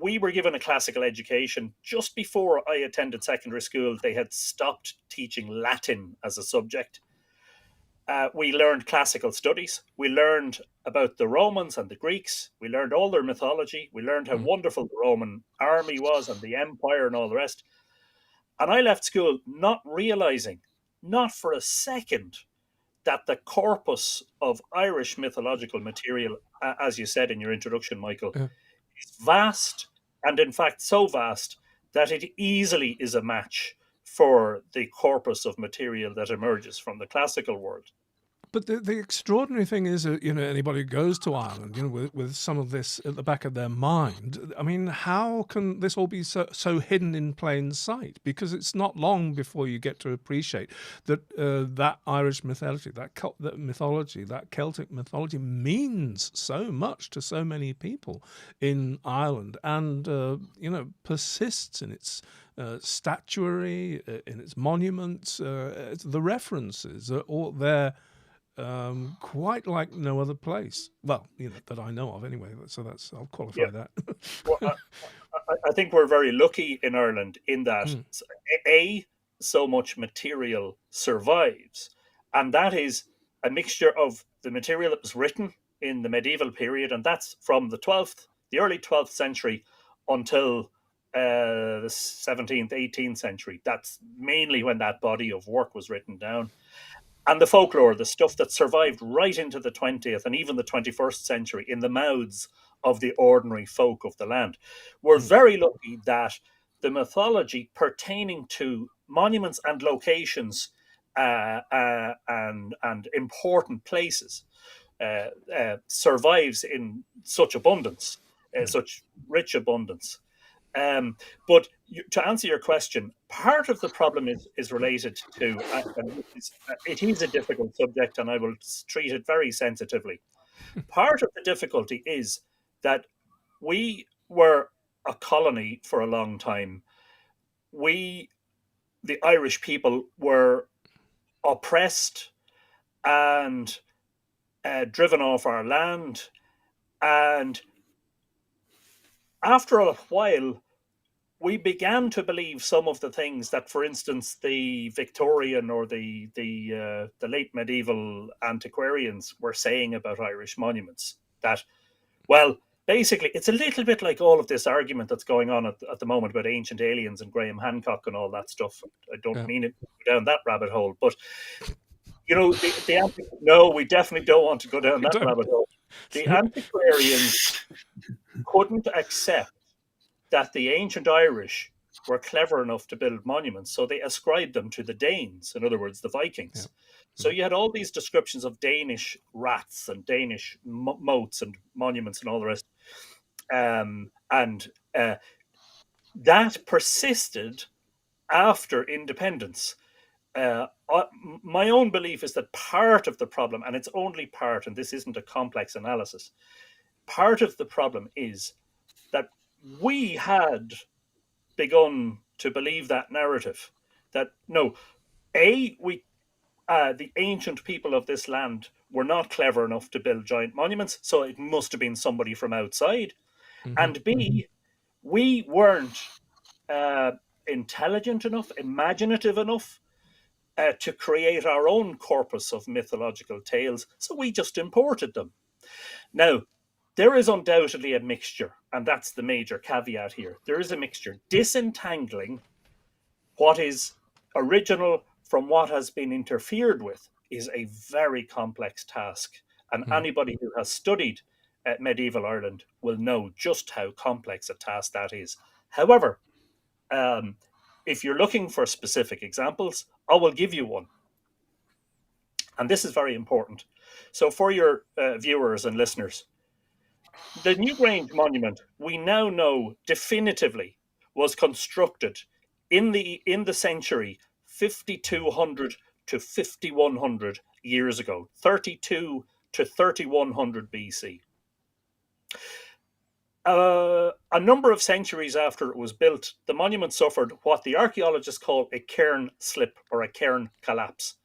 we were given a classical education. Just before I attended secondary school, they had stopped teaching Latin as a subject. We learned classical studies. We learned about the Romans and the Greeks. We learned all their mythology. We learned how wonderful the Roman army was and the empire and all the rest. And I left school not realizing, not for a second, that the corpus of Irish mythological material, as you said in your introduction, Michael, is vast, and in fact so vast that it easily is a match for the corpus of material that emerges from the classical world. But the extraordinary thing is, anybody who goes to Ireland, with some of this at the back of their mind, I mean, how can this all be so hidden in plain sight? Because it's not long before you get to appreciate that that Irish mythology, that Celtic mythology means so much to so many people in Ireland, and persists in its statuary, in its monuments. The references are all there. Quite like no other place. Well, that I know of anyway. So I'll qualify that. Well, I think we're very lucky in Ireland in that so much material survives, and that is a mixture of the material that was written in the medieval period, and that's from the early 12th century until the 17th, 18th century. That's mainly when that body of work was written down. And the folklore, the stuff that survived right into the 20th and even the 21st century in the mouths of the ordinary folk of the land. We're very lucky that the mythology pertaining to monuments and locations and important places survives in such abundance, such rich abundance. But to answer your question, part of the problem is related to, it is a difficult subject, and I will treat it very sensitively. Part of the difficulty is that we were a colony for a long time. We, the Irish people, were oppressed and driven off our land. And after a while, we began to believe some of the things that, for instance, the Victorian or the late medieval antiquarians were saying about Irish monuments. That, well, basically, it's a little bit like all of this argument that's going on at the moment about ancient aliens and Graham Hancock and all that stuff. I don't mean it to go down that rabbit hole, but you know, no, we definitely don't want to go down that rabbit hole. The antiquarians couldn't accept that the ancient Irish were clever enough to build monuments, so they ascribed them to the Danes, in other words, the Vikings. So you had all these descriptions of Danish rats and Danish moats and monuments and all the rest. That persisted after independence. My own belief is that part of the problem, and it's only part, and this isn't a complex analysis, part of the problem is that we had begun to believe that narrative that no, the ancient people of this land were not clever enough to build giant monuments, so it must have been somebody from outside. And B, we weren't intelligent enough, imaginative enough to create our own corpus of mythological tales, so we just imported them. Now, there is undoubtedly a mixture, and that's the major caveat here. There is a mixture. Disentangling what is original from what has been interfered with is a very complex task. And anybody who has studied medieval Ireland will know just how complex a task that is. However, if you're looking for specific examples, I will give you one. And this is very important. So for your viewers and listeners, the Newgrange monument, we now know definitively, was constructed in the century 5200 to 5100 years ago, 32 to 3100 BC. A number of centuries after it was built, the monument suffered what the archaeologists call a cairn slip or a cairn collapse.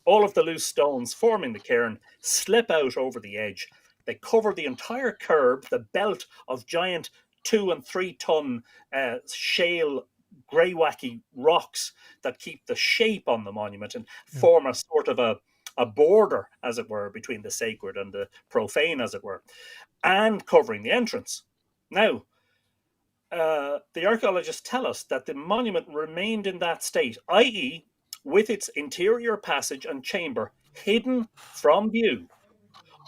All of the loose stones forming the cairn slip out over the edge. They cover the entire curb, the belt of giant 2 and 3 ton shale grey-wacky rocks that keep the shape on the monument and form a sort of a border, as it were, between the sacred and the profane, as it were, and covering the entrance. Now, the archaeologists tell us that the monument remained in that state, i.e., with its interior passage and chamber hidden from view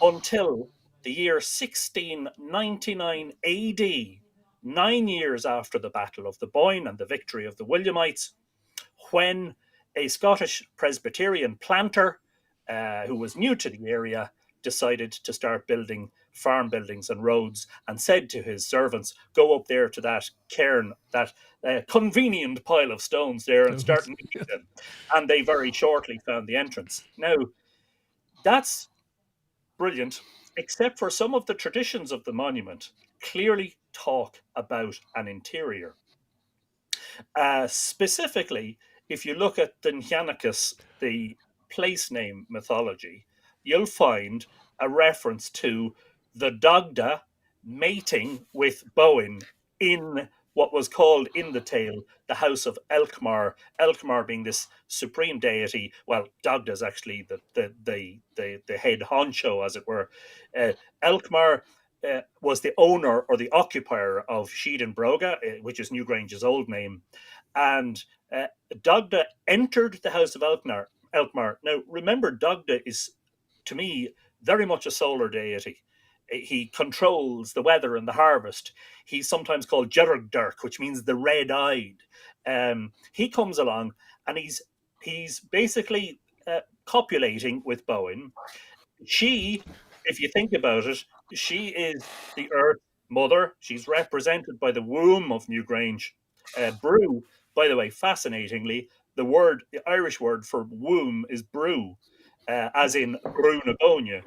until the year 1699 AD, 9 years after the Battle of the Boyne and the victory of the Williamites, when a Scottish Presbyterian planter who was new to the area decided to start building farm buildings and roads and said to his servants, go up there to that cairn, that convenient pile of stones there, and start making them. And they very shortly found the entrance. Now, that's brilliant, except for some of the traditions of the monument clearly talk about an interior. Specifically, if you look at the Nyanacus, the place name mythology, you'll find a reference to the Dagda mating with Bowen in what was called in the tale the house of Elkmar. Elkmar being this supreme deity. Well, Dagda is actually the head honcho, as it were. Elkmar was the owner or the occupier of Sheed Broga, which is Newgrange's old name, and Dagda entered the house of Elkmar. Now, remember, Dagda is, to me, very much a solar deity. He controls the weather and the harvest. He's sometimes called Jerugdirk, which means the red-eyed. He comes along and he's basically copulating with Bowen. She, if you think about it, she is the Earth Mother. She's represented by the womb of Newgrange. Brew, by the way, fascinatingly, the Irish word for womb is brew, as in Brunagonia.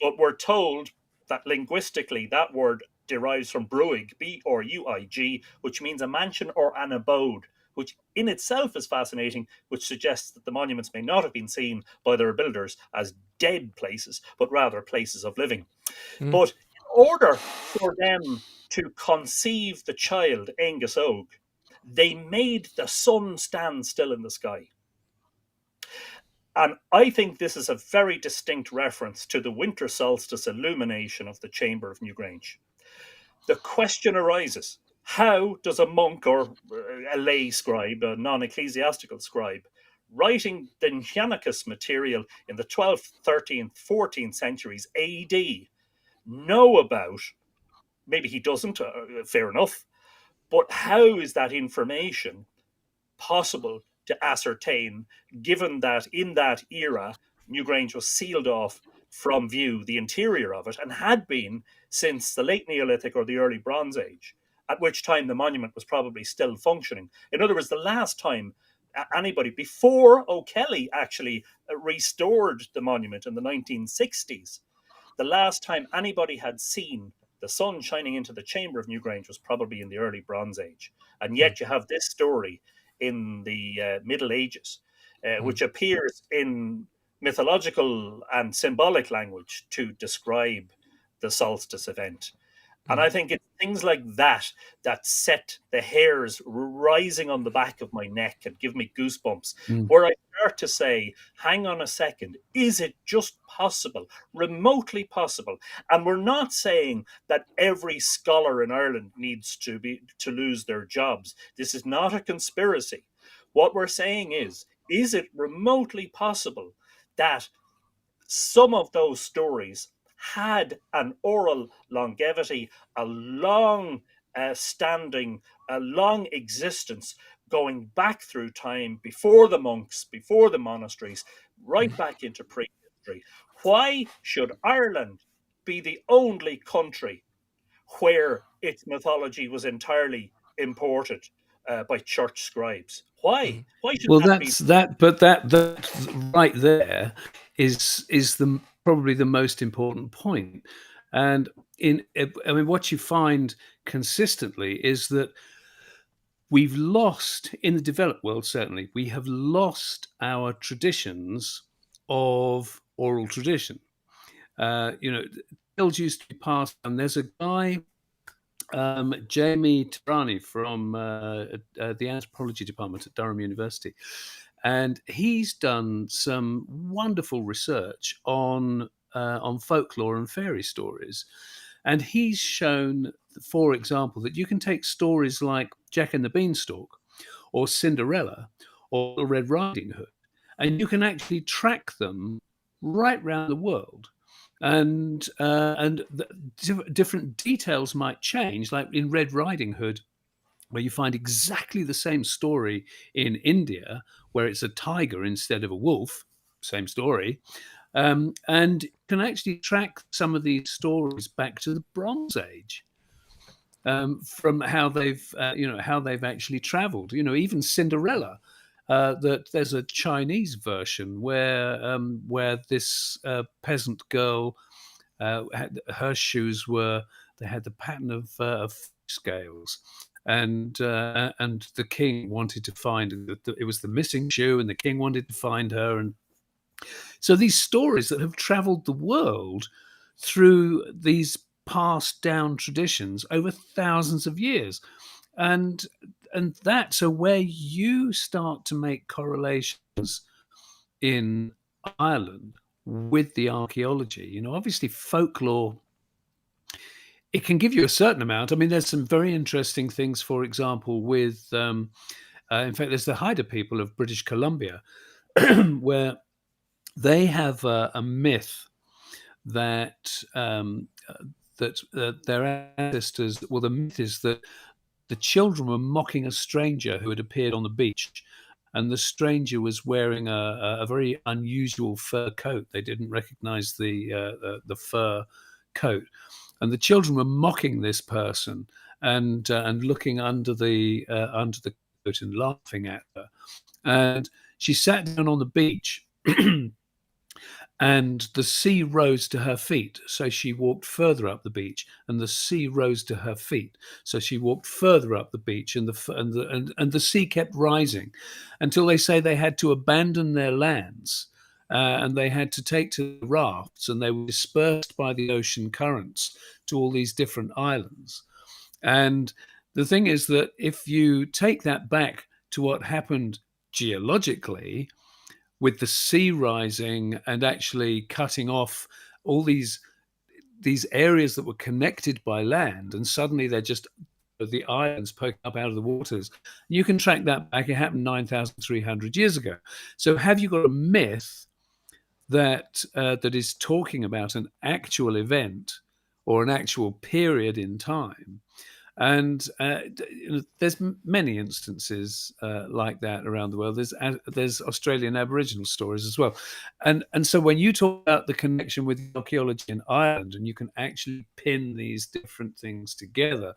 But we're told that linguistically that word derives from bruig, B-R-U-I-G, which means a mansion or an abode, which in itself is fascinating, which suggests that the monuments may not have been seen by their builders as dead places, but rather places of living. But in order for them to conceive the child, Angus Og, they made the sun stand still in the sky. And I think this is a very distinct reference to the winter solstice illumination of the chamber of Newgrange. The question arises, how does a monk or a lay scribe, a non-ecclesiastical scribe, writing the Nyanicus material in the 12th, 13th, 14th centuries AD, know about, maybe he doesn't, fair enough, but how is that information possible to ascertain, given that in that era, Newgrange was sealed off from view, the interior of it, and had been since the late Neolithic or the early Bronze Age, at which time the monument was probably still functioning. In other words, the last time anybody, before O'Kelly actually restored the monument in the 1960s, the last time anybody had seen the sun shining into the chamber of Newgrange was probably in the early Bronze Age. And yet you have this story in the Middle Ages, which appears in mythological and symbolic language to describe the solstice event. And I think it's things like that that set the hairs rising on the back of my neck and give me goosebumps, where I start to say, hang on a second, is it just possible, remotely possible? And we're not saying that every scholar in Ireland needs to lose their jobs. This is not a conspiracy. What we're saying is it remotely possible that some of those stories had an oral longevity, a long standing, a long existence going back through time, before the monks, before the monasteries, right back into prehistory? Why should Ireland be the only country where its mythology was entirely imported by church scribes? Why? Why should Well, that that's be? that, but that right there is the probably the most important point. And I mean, what you find consistently is that we've lost, in the developed world, certainly, we have lost our traditions of oral tradition. Tales used to be passed down. There's a guy, Jamie Tarani from the anthropology department at Durham University, and he's done some wonderful research on folklore and fairy stories. And he's shown, for example, that you can take stories like Jack and the Beanstalk or Cinderella or Red Riding Hood, and you can actually track them right round the world. And different details might change, like in Red Riding Hood, where you find exactly the same story in India, where it's a tiger instead of a wolf, same story. And you can actually track some of these stories back to the Bronze Age, from how they've actually travelled. Even Cinderella, that there's a Chinese version where this peasant girl, her shoes had the pattern of scales. And the king wanted to find it was the missing shoe, and the king wanted to find her. And so these stories that have traveled the world through these passed down traditions over thousands of years. And so where you start to make correlations in Ireland with the archaeology, obviously folklore it can give you a certain amount. I mean, there's some very interesting things, for example, with, in fact, there's the Haida people of British Columbia, where they have a myth that their ancestors, well, the myth is that the children were mocking a stranger who had appeared on the beach, and the stranger was wearing a very unusual fur coat. They didn't recognize the fur coat, and the children were mocking this person and looking under the coat and laughing at her. And she sat down on the beach. And the sea rose to her feet, so she walked further up the beach, and the sea rose to her feet, so she walked further up the beach, and the sea kept rising until they say they had to abandon their lands, and they had to take to rafts, and they were dispersed by the ocean currents to all these different islands. And the thing is that if you take that back to what happened geologically, with the sea rising and actually cutting off all these areas that were connected by land, and suddenly they're just the islands poking up out of the waters. You can track that back. It happened 9,300 years ago. So have you got a myth that that is talking about an actual event or an actual period in time? And there's many instances like that around the world. There's Australian Aboriginal stories as well, and so when you talk about the connection with archaeology in Ireland, and you can actually pin these different things together,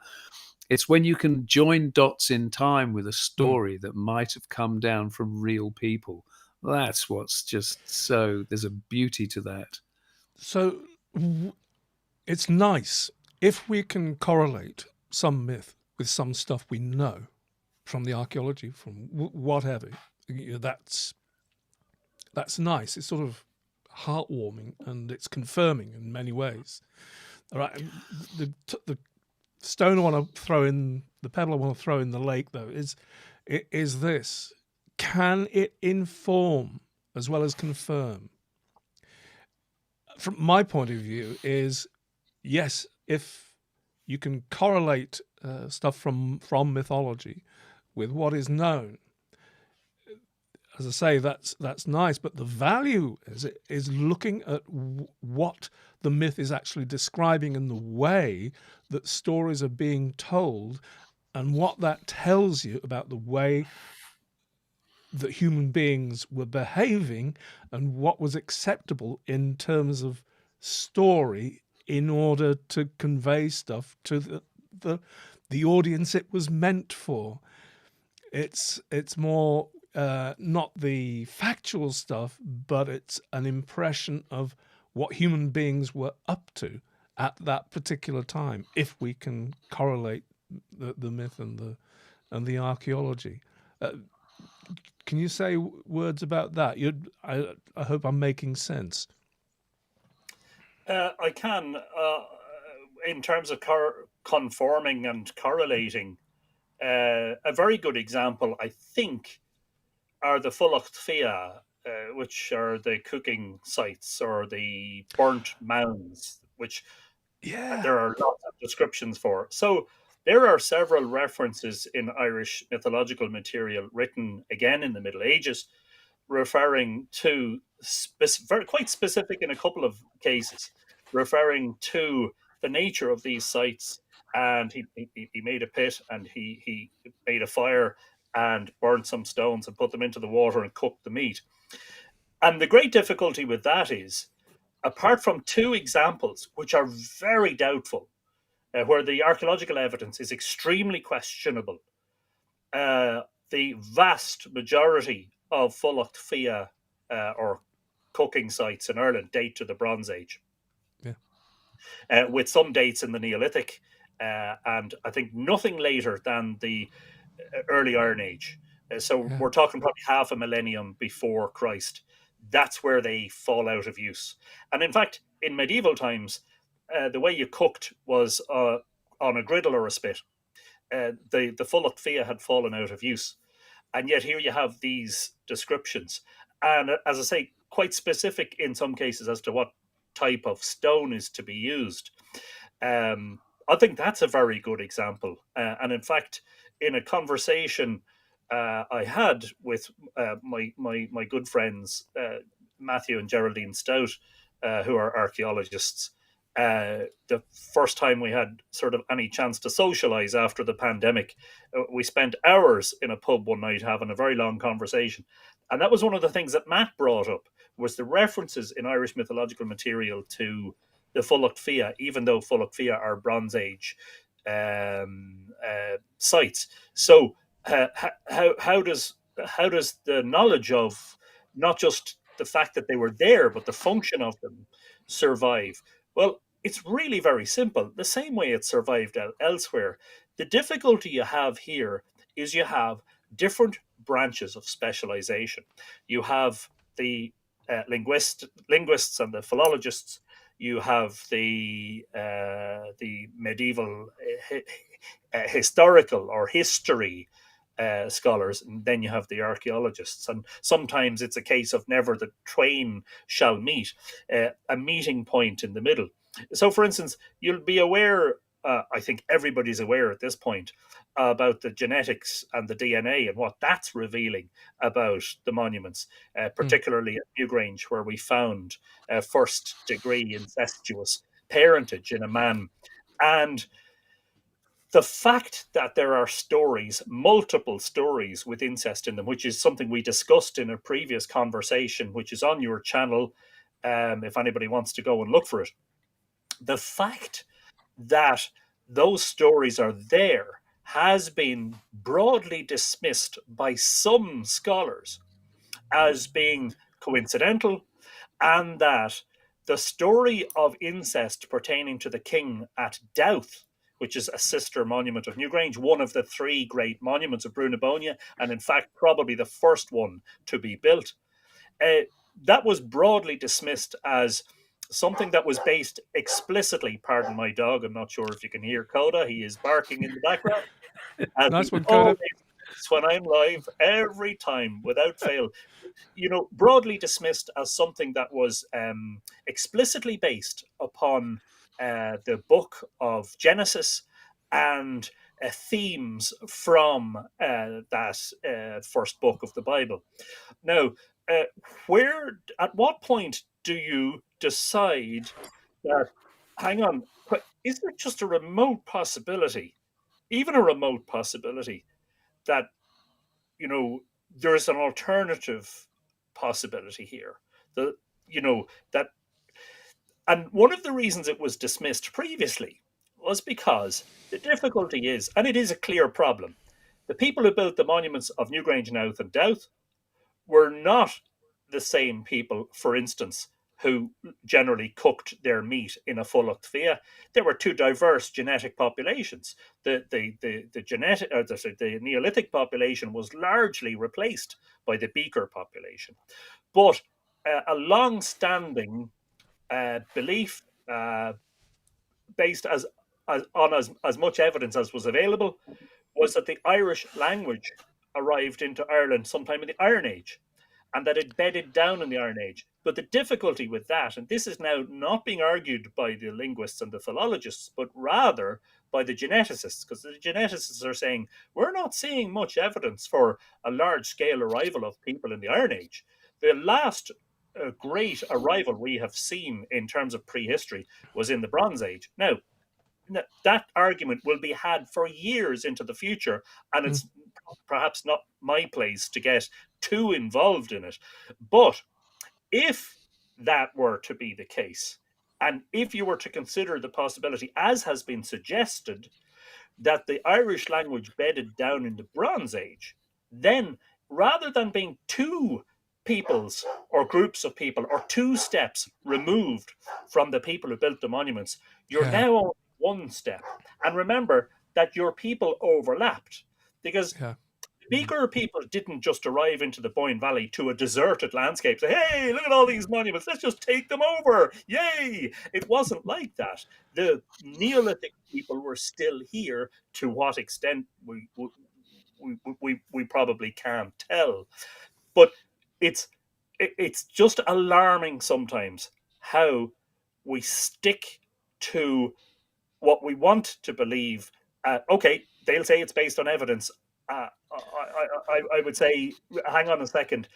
it's when you can join dots in time with a story that might have come down from real people. That's what's just so. There's a beauty to that. So it's nice if we can correlate some myth with some stuff we know from the archaeology, from whatever. That's nice. It's sort of heartwarming, and it's confirming in many ways. All right, the stone I want to throw in, the pebble I want to throw in the lake, though, is this: can it inform as well as confirm? From my point of view, is yes, if you can correlate stuff from mythology with what is known. As I say, that's nice, but the value is looking at what the myth is actually describing and the way that stories are being told, and what that tells you about the way that human beings were behaving and what was acceptable in terms of story in order to convey stuff to the audience it was meant for. It's more not the factual stuff, but it's an impression of what human beings were up to at that particular time, if we can correlate the myth and the archaeology. Can you say words about that? I hope I'm making sense. I can. In terms of conforming and correlating, a very good example, I think, are the Fulacht Fia, which are the cooking sites or the burnt mounds, which there are lots of descriptions for. So there are several references in Irish mythological material written again in the Middle Ages, referring to quite specific in a couple of cases, referring to the nature of these sites. And he made a pit, and he made a fire and burned some stones and put them into the water and cooked the meat. And the great difficulty with that is, apart from two examples which are very doubtful, where the archaeological evidence is extremely questionable, the vast majority of Fulacht Fia or cooking sites in Ireland date to the Bronze Age, with some dates in the Neolithic, and I think nothing later than the early Iron Age. We're talking probably half a millennium before Christ. That's where they fall out of use. And in fact, in medieval times, the way you cooked was on a griddle or a spit. The Fulacht Fia had fallen out of use. And yet here you have these descriptions. And as I say, quite specific in some cases as to what type of stone is to be used. I think that's a very good example. And in fact, in a conversation I had with my good friends Matthew and Geraldine Stout, who are archaeologists, the first time we had sort of any chance to socialize after the pandemic, we spent hours in a pub one night having a very long conversation. And that was one of the things that Matt brought up, was the references in Irish mythological material to the Fulacht Fia, even though Fulacht Fia are Bronze Age sites. So how does the knowledge of not just the fact that they were there, but the function of them survive? Well, it's really very simple. The same way it survived elsewhere. The difficulty you have here is you have different branches of specialization. You have the linguists and the philologists. You have the medieval historical or history scholars, and then you have the archaeologists. And sometimes it's a case of never the twain shall meet, a meeting point in the middle. So, for instance, you'll be aware, I think everybody's aware at this point, about the genetics and the DNA and what that's revealing about the monuments, particularly at Newgrange, where we found first degree incestuous parentage in a man. And the fact that there are stories, multiple stories with incest in them, which is something we discussed in a previous conversation, which is on your channel, if anybody wants to go and look for it. The fact that those stories are there has been broadly dismissed by some scholars as being coincidental, and that the story of incest pertaining to the king at Douth, which is a sister monument of Newgrange, one of the three great monuments of Brunabonia, and in fact probably the first one to be built, that was broadly dismissed as something that was based explicitly, pardon my dog, I'm not sure if you can hear Coda, he is barking in the background, as Nice he one, Coda. always does when I'm live, every time, without fail. Broadly dismissed as something that was explicitly based upon the book of Genesis and themes from that first book of the Bible. Now, at what point do you decide that, hang on, is there just a remote possibility, even a remote possibility, that, there's an alternative possibility here? The, that, and one of the reasons it was dismissed previously was because the difficulty is, and it is a clear problem, the people who built the monuments of Newgrange, Knowth, and Douth were not the same people, for instance, who generally cooked their meat in a Fulacht Fia. There were two diverse genetic populations. The Neolithic population was largely replaced by the Beaker population, but a long-standing belief, based on as much evidence as was available, was that the Irish language arrived into Ireland sometime in the Iron Age, and that it bedded down in the Iron Age. But the difficulty with that, and this is now not being argued by the linguists and the philologists, but rather by the geneticists, because the geneticists are saying, we're not seeing much evidence for a large-scale arrival of people in the Iron Age. The last great arrival we have seen in terms of prehistory was in the Bronze Age. Now, that argument will be had for years into the future, and it's perhaps not my place to get too involved in it. But if that were to be the case, and if you were to consider the possibility, as has been suggested, that the Irish language bedded down in the Bronze Age, then rather than being two peoples or groups of people or two steps removed from the people who built the monuments, you're now on one step. And remember that your people overlapped, because Beaker people didn't just arrive into the Boyne Valley to a deserted landscape, say, hey, look at all these monuments, let's just take them over, yay! It wasn't like that. The Neolithic people were still here. To what extent, we probably can't tell. But it's just alarming sometimes how we stick to what we want to believe. Okay, they'll say it's based on evidence. I would say, hang on a second.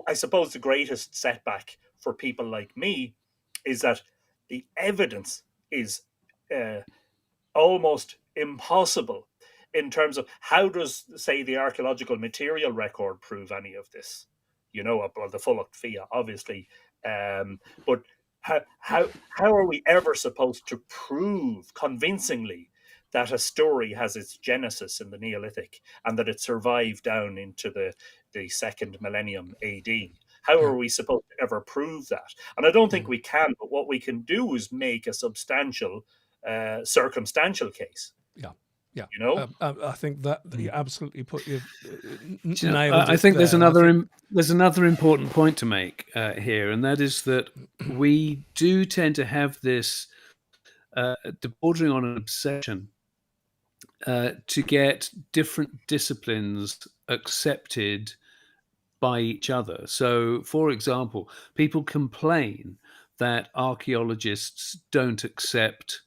I suppose the greatest setback for people like me is that the evidence is almost impossible in terms of how does, say, the archaeological material record prove any of this? Well, the full Fia, obviously, but how are we ever supposed to prove convincingly that a story has its genesis in the Neolithic and that it survived down into the second millennium AD? How are we supposed to ever prove that? And I don't think we can, but what we can do is make a substantial circumstantial case. Yeah. I think that you absolutely put your nailed it. I think there's another important point to make here, and that is that we do tend to have this bordering on an obsession to get different disciplines accepted by each other. So, for example, people complain that archaeologists don't accept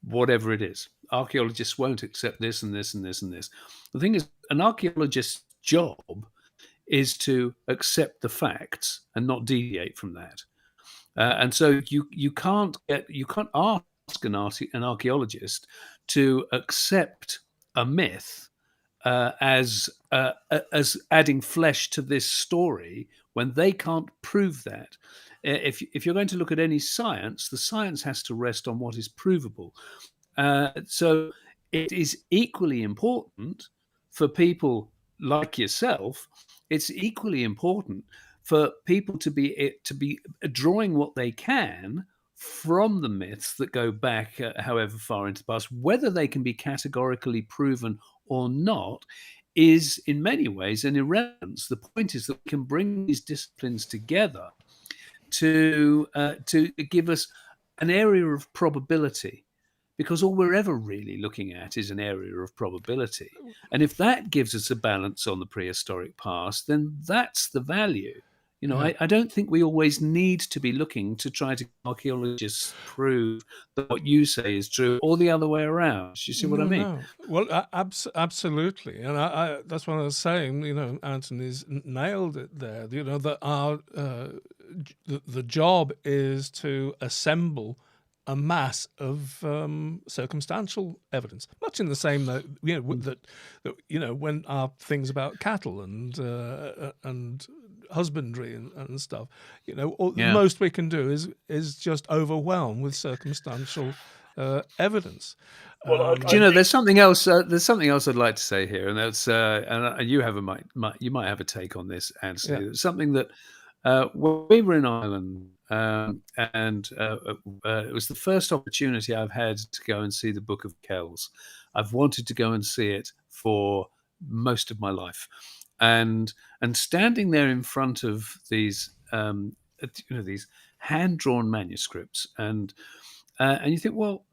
whatever it is. Archaeologists won't accept this and this and this and this. The thing is, an archaeologist's job is to accept the facts and not deviate from that. And so you can't ask an archaeologist to accept a myth as adding flesh to this story when they can't prove that. If you're going to look at any science, the science has to rest on what is provable. So it is equally important for people like yourself. It's equally important for people to be drawing what they can from the myths that go back however far into the past. Whether they can be categorically proven or not is in many ways an irrelevance. The point is that we can bring these disciplines together to give us an area of probability, because all we're ever really looking at is an area of probability. And if that gives us a balance on the prehistoric past, then that's the value. I don't think we always need to be looking to try to archaeologists prove that what you say is true, or the other way around. Do you see what I mean? No. Well, absolutely, and I that's what I was saying. Anthony's nailed it there. That our the job is to assemble a mass of circumstantial evidence, much in the same that when our things about cattle and husbandry and stuff, the most we can do is just overwhelm with circumstantial evidence. There's something else. There's something else I'd like to say here, and that's and you might have a take on this, Anthony. Yeah. It's something that when we were in Ireland. And it was the first opportunity I've had to go and see the Book of Kells. I've wanted to go and see it for most of my life, and standing there in front of these these hand-drawn manuscripts, and you think, well,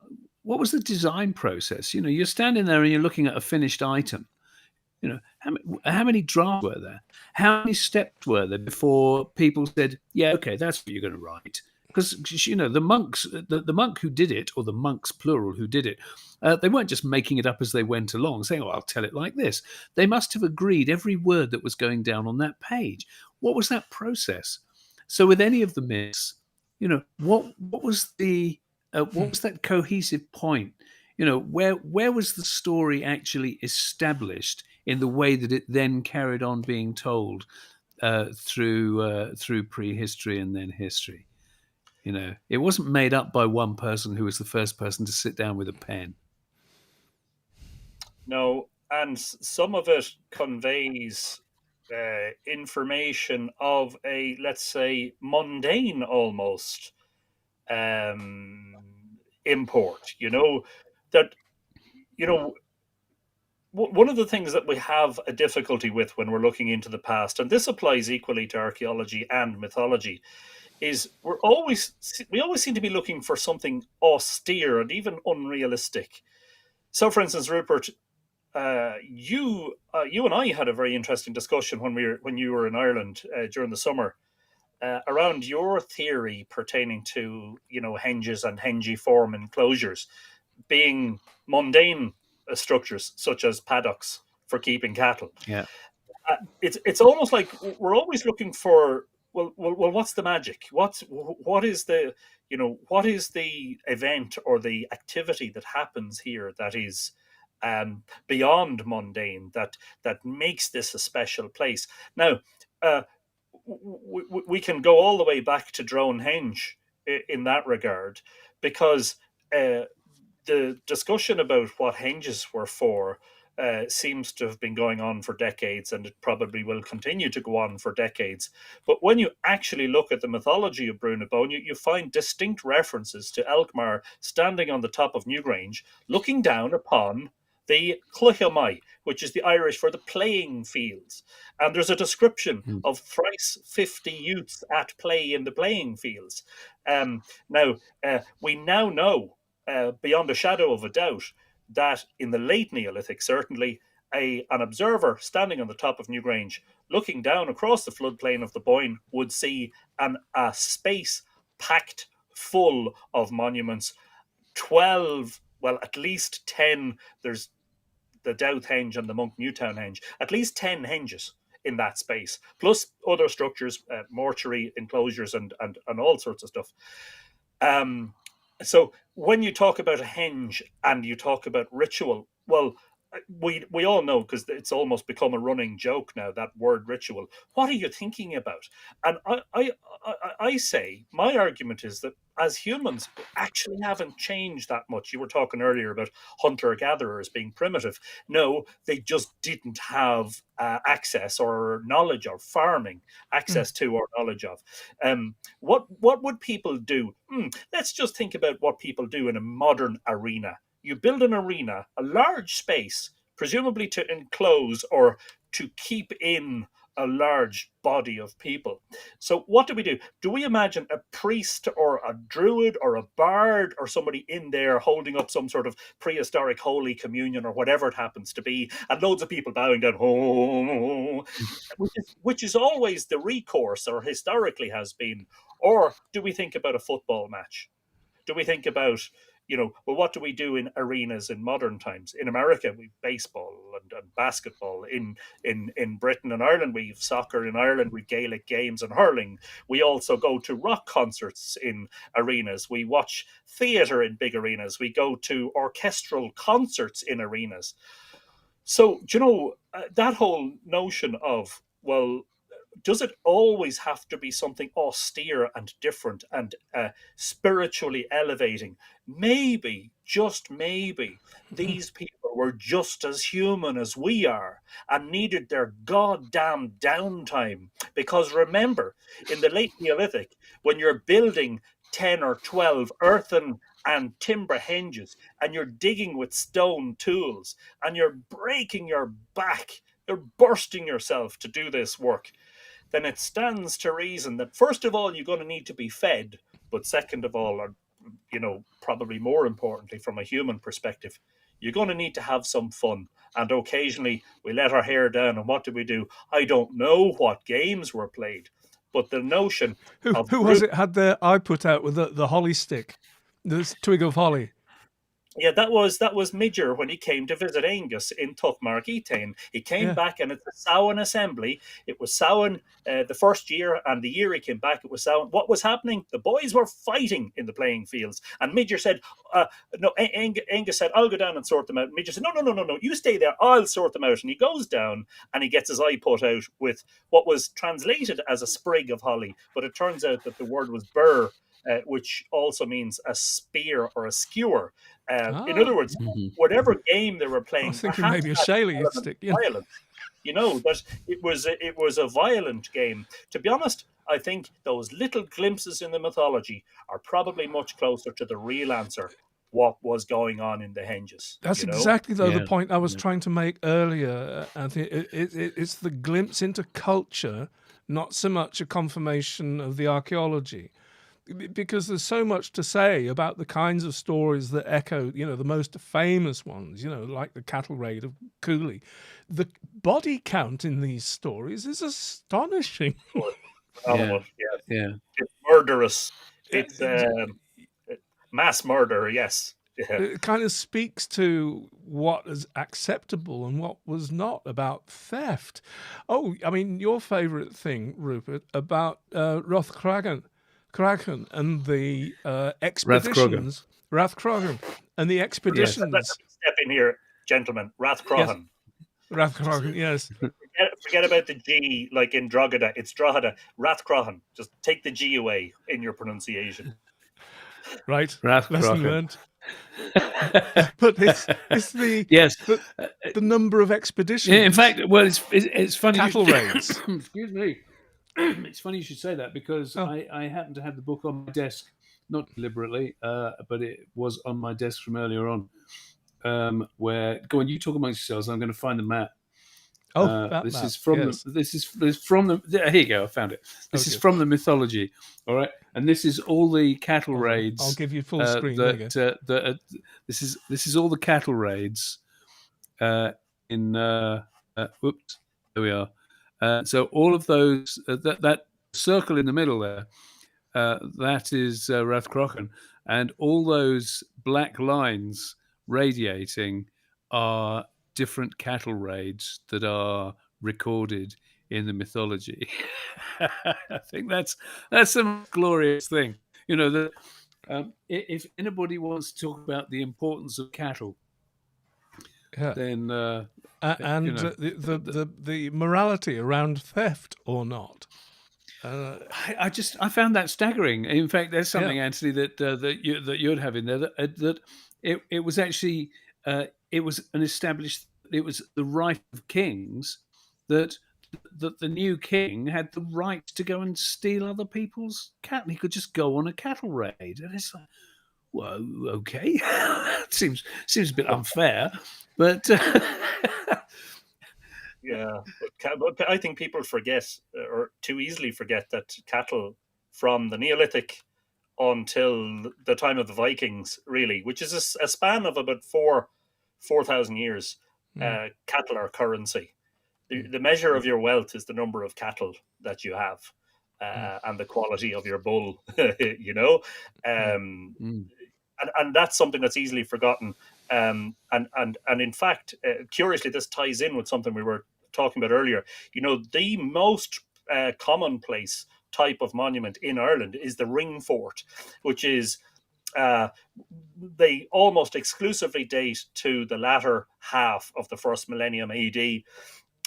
what was the design process? You're standing there and you're looking at a finished item. How many drafts were there? How many steps were there before people said, yeah, okay, that's what you're going to write? Because, the monks, the monk who did it, or the monks, plural, who did it, they weren't just making it up as they went along, saying, I'll tell it like this. They must have agreed every word that was going down on that page. What was that process? So with any of the myths, what was that cohesive point? Where was the story actually established in the way that it then carried on being told through prehistory and then history? It wasn't made up by one person who was the first person to sit down with a pen. No, and some of it conveys information of a, let's say, mundane almost import. One of the things that we have a difficulty with when we're looking into the past, and this applies equally to archaeology and mythology, is we always seem to be looking for something austere and even unrealistic. So, for instance, Rupert, you and I had a very interesting discussion when you were in Ireland during the summer around your theory pertaining to, henges and hengiform enclosures being mundane structures such as paddocks for keeping cattle. Yeah. It's almost like we're always looking for, well, what's the magic? What is the what is the event or the activity that happens here that is beyond mundane, that makes this a special place? Now, we can go all the way back to Dronehenge in that regard, because the discussion about what henges were for seems to have been going on for decades, and it probably will continue to go on for decades. But when you actually look at the mythology of Brunabone, you find distinct references to Elkmar standing on the top of Newgrange, looking down upon the Cluichomai, which is the Irish for the playing fields. And there's a description of thrice 50 youths at play in the playing fields. We now know, beyond a shadow of a doubt, that in the late Neolithic, certainly, an observer standing on the top of Newgrange, looking down across the floodplain of the Boyne, would see a space packed full of monuments. 12, well, at least 10, there's the Douth Henge and the Monk Newtown Henge, at least 10 henges in that space, plus other structures, mortuary enclosures and all sorts of stuff. So when you talk about a henge and you talk about ritual, well, we all know, because it's almost become a running joke now, that word ritual. What are you thinking about? And I say, my argument is that as humans, we actually haven't changed that much. You were talking earlier about hunter-gatherers being primitive. No, they just didn't have access or knowledge or farming access to or knowledge of. What would people do? Let's just think about what people do in a modern arena. You build an arena, a large space, presumably to enclose or to keep in a large body of people. So what do we do? Do we imagine a priest or a druid or a bard or somebody in there holding up some sort of prehistoric holy communion or whatever it happens to be, and loads of people bowing down, which is always the recourse, or historically has been? Or do we think about a football match? Do we think about, well, what do we do in arenas in modern times? In America, we've baseball and basketball. In Britain and Ireland, we've soccer. In Ireland, we've Gaelic games and hurling. We also go to rock concerts in arenas. We watch theatre in big arenas. We go to orchestral concerts in arenas. So, that whole notion of, well, does it always have to be something austere and different and spiritually elevating? Maybe, just maybe, these people were just as human as we are and needed their goddamn downtime. Because remember, in the late Neolithic, when you're building 10 or 12 earthen and timber henges, and you're digging with stone tools, and you're breaking your back, you're bursting yourself to do this work, then it stands to reason that, first of all, you're going to need to be fed, but second of all, or probably more importantly from a human perspective, you're going to need to have some fun. And occasionally we let our hair down, and what do we do? I don't know what games were played, but the notion who was it had their eye put out with the holly stick, the twig of holly? Yeah, that was Midger when he came to visit Angus in Tuckmark Etain. He came back, and it's a Samhain assembly. It was Samhain the first year, and the year he came back, it was Samhain. What was happening? The boys were fighting in the playing fields, and Midger said, "No." Angus said, "I'll go down and sort them out." And Midger said, "No, you stay there. I'll sort them out." And he goes down, and he gets his eye put out with what was translated as a sprig of holly, but it turns out that the word was burr, which also means a spear or a skewer. In other words, whatever game they were playing, I was thinking maybe a Shaley stick. Violent. That it was a violent game. To be honest, I think those little glimpses in the mythology are probably much closer to the real answer. What was going on in the henges? That's exactly the point I was trying to make earlier. I think it's the glimpse into culture, not so much a confirmation of the archaeology. Because there's so much to say about the kinds of stories that echo, the most famous ones, like the cattle raid of Cooley. The body count in these stories is astonishing. phenomenal. Yes, yeah. it's murderous. Yeah, It's mass murder. Yes. Yeah. it kind of speaks to what is acceptable and what was not about theft. Oh, I mean, your favourite thing, Rupert, about Rathcroghan and the Rathcroghan. expeditions. Rathcroghan and the Yes. expeditions. Let me step in here, gentlemen. Yes, Rathcroghan. Rathcroghan. Yes, Forget about the G, like in Drogheda. It's Drogheda. Rathcroghan. Just take the G away in your pronunciation. right. Lesson Rathcroghan. learned. But it's the Yes. the number of expeditions. In fact, well, it's funny. Cattle raids. Excuse me. It's funny you should say that because Oh. I happen to have the book on my desk, not deliberately, but it was on my desk from earlier on. Where go on, you talk amongst yourselves. I'm going to find the map. That this map, is from yes. this is from the. Here you go. I found it. This is Okay. from the mythology. All right, and this is all the cattle raids. I'll give you full screen. There you go. This is all the cattle raids. In whoops, there we are. So all of those that circle in the middle there, that is Rathcroghan, and all those black lines radiating are different cattle raids that are recorded in the mythology. I think that's a glorious thing. You know, that if anybody wants to talk about the importance of cattle, Yeah. then And you know, the morality around theft or not. I found that staggering. In fact, there's something, Anthony, that you'd have in there that it was actually it was an established. It was the right of kings that the new king had the right to go and steal other people's cattle. He could just go on a cattle raid, and it's like, whoa, okay, seems a bit unfair, but. Yeah, but I think people forget, or too easily forget, that cattle from the Neolithic until the time of the Vikings, really, which is a span of about 4,000 years, cattle are currency. The measure of your wealth is the number of cattle that you have, and the quality of your bull, you know? And that's something that's easily forgotten. And in fact, curiously, this ties in with something we were talking about earlier. You know, the most commonplace type of monument in Ireland is the ring fort, which is they almost exclusively date to the latter half of the first millennium AD.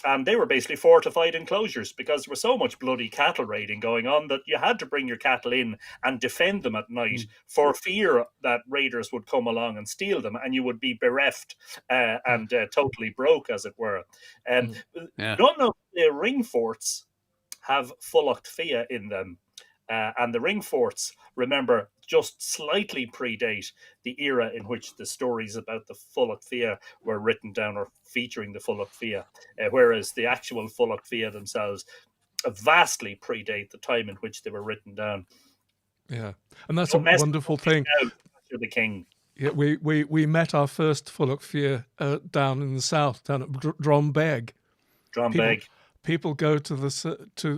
And they were basically fortified enclosures because there was so much bloody cattle raiding going on that you had to bring your cattle in and defend them at night for fear that raiders would come along and steal them, and you would be bereft and totally broke, as it were. Don't know, the ring forts have Fulacht Fia in them. And the ring forts, remember, just slightly predate the era in which the stories about the Fulacht Fia were written down, or featuring the Fulacht Fia, whereas the actual Fulacht Fia themselves vastly predate the time in which they were written down. Yeah, and that's a wonderful thing. You're the king. Yeah, we met our first Fulacht Fia down in the south, down at Dronehenge. Dronehenge. People go to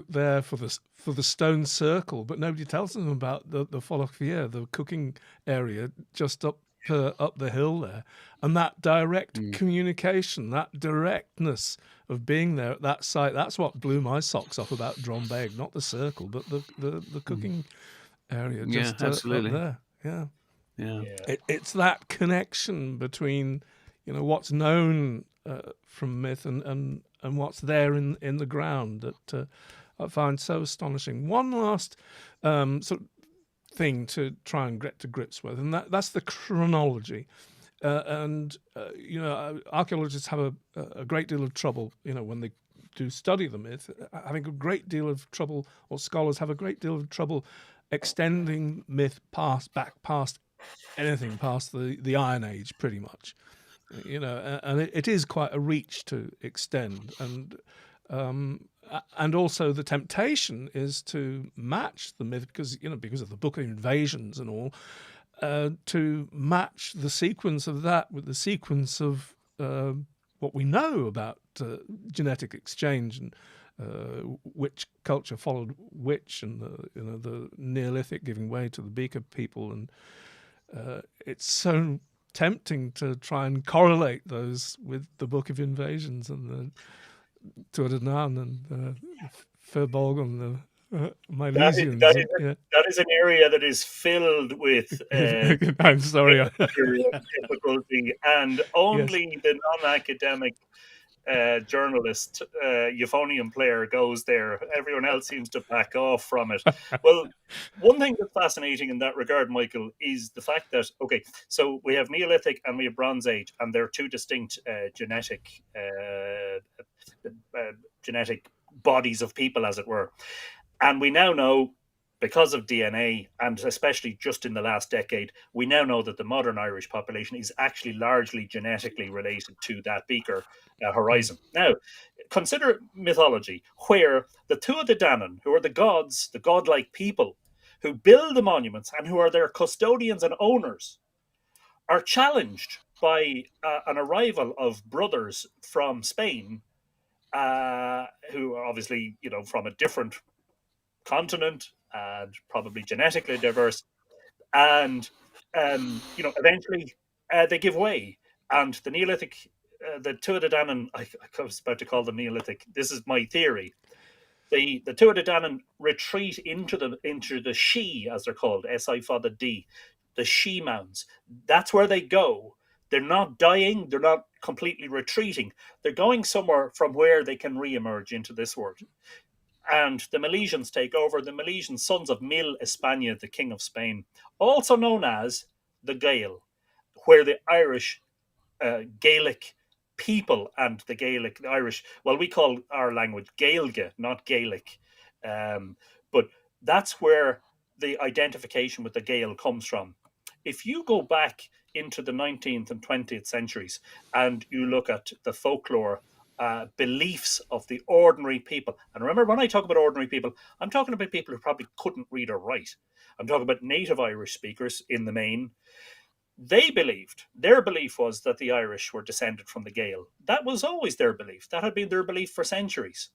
there for the stone circle, but nobody tells them about the Fulacht Fia, the cooking area just up the hill there, and that direct communication, that directness of being there at that site. That's what blew my socks off about Dronehenge, not the circle, but the cooking area just absolutely. up there. Yeah. It's that connection between, you know, what's known from myth and what's there in the ground that I find so astonishing. One last sort of thing to try and get to grips with, and that's the chronology. You know, archaeologists have a great deal of trouble, you know, when they do study the myth, having a great deal of trouble, or scholars have a great deal of trouble extending myth back past anything past the Iron Age, pretty much. You know, and it is quite a reach to extend, and also the temptation is to match the myth because of the Book of Invasions and all, to match the sequence of that with the sequence of what we know about genetic exchange which culture followed which, and the Neolithic giving way to the Beaker people, and it's so tempting to try and correlate those with the Book of Invasions and the Tuatha Dé Danann and the Firbolg and the Milesians. That is an area that is filled with I'm sorry. difficulty, and only the non-academic journalist, euphonium player goes there. Everyone else seems to back off from it. Well, one thing that's fascinating in that regard, Michael, is the fact that, okay, so we have Neolithic and we have Bronze Age, and they're two distinct genetic bodies of people, as it were. And we now know, because of DNA, and especially just in the last decade, we now know that the modern Irish population is actually largely genetically related to that Beaker horizon. Now, consider mythology, where the Tuatha Dé Danann, who are the gods, the godlike people, who build the monuments and who are their custodians and owners, are challenged by an arrival of brothers from Spain, who are obviously, from a different continent and probably genetically diverse, and eventually they give way, and the Neolithic, the Tuatha Dé Danann, I was about to call them Neolithic. This is my theory. The Tuatha Dé Danann retreat into the She, as they're called, S-I-F-A-D, the She mounds. That's where they go. They're not dying. They're not completely retreating. They're going somewhere from where they can re-emerge into this world. And the Milesians take over. The Milesians, sons of Mil España, the king of Spain, also known as the Gael, where the Irish Gaelic people and the Irish, well, we call our language Gaelge, not Gaelic. But that's where the identification with the Gael comes from. If you go back into the 19th and 20th centuries and you look at the folklore beliefs of the ordinary people. And remember, when I talk about ordinary people, I'm talking about people who probably couldn't read or write. I'm talking about native Irish speakers in the main. Their belief was that the Irish were descended from the Gael. That was always their belief. That had been their belief for centuries.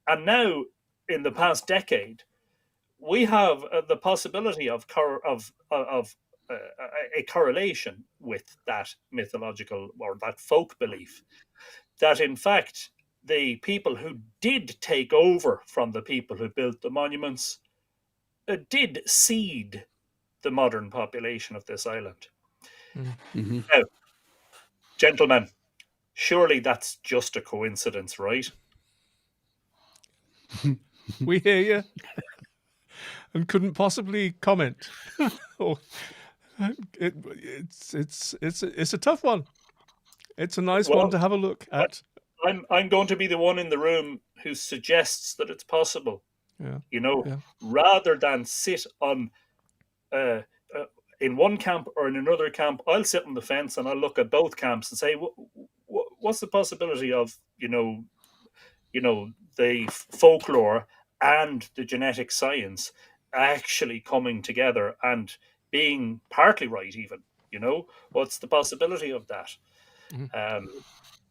And now, in the past decade, we have the possibility of a correlation with that mythological or that folk belief, that in fact the people who did take over from the people who built the monuments did seed the modern population of this island. Mm-hmm. Now, gentlemen, surely that's just a coincidence, right? We hear you and couldn't possibly comment. It's a tough one. It's a nice one to have a look at. I'm going to be the one in the room who suggests that it's possible. Yeah. Rather than sit on in one camp or in another camp, I'll sit on the fence and I'll look at both camps and say, what's the possibility of the folklore and the genetic science actually coming together and being partly right, even. What's the possibility of that? Mm-hmm.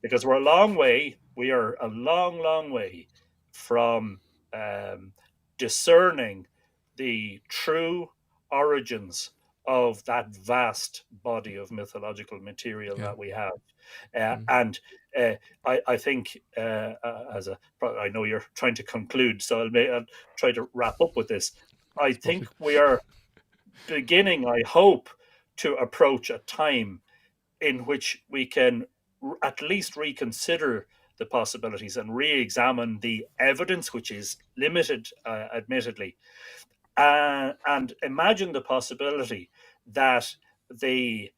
Because we're a long way. We are a long, long way from discerning the true origins of that vast body of mythological material that we have. And I think, I know you're trying to conclude, so I'll try to wrap up with this. I think we are beginning, I hope, to approach a time in which we can at least reconsider the possibilities and re-examine the evidence, which is limited, admittedly, and imagine the possibility that the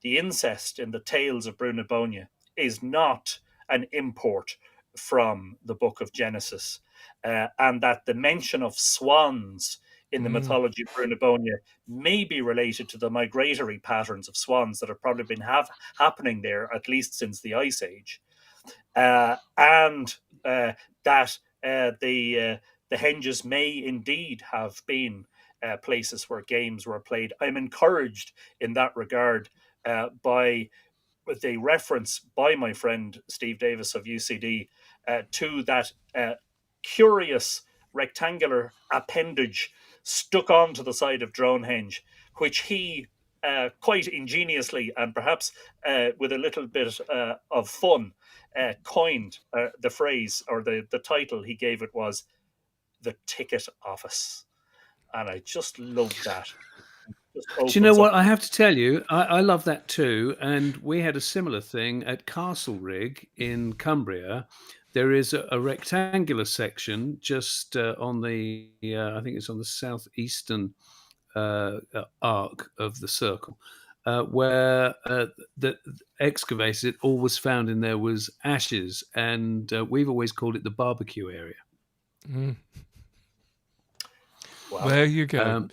incest in the tales of Brunebonia is not an import from the book of Genesis, and that the mention of swans in the mythology of Brunebonia may be related to the migratory patterns of swans that have probably been happening there at least since the Ice Age, and that the henges may indeed have been places where games were played. I'm encouraged in that regard by the reference by my friend Steve Davis of UCD to that curious rectangular appendage stuck onto the side of Dronehenge, which he quite ingeniously and perhaps with a little bit of fun coined. The phrase, or the title he gave it, was the ticket office. And I just love that. Do you know what? I have to tell you, I love that too. And we had a similar thing at Castlerig in Cumbria. There is a rectangular section just on the, I think it's on the southeastern arc of the circle, where the excavated, all was found in there was ashes. And we've always called it the barbecue area. Mm. Wow. There you go.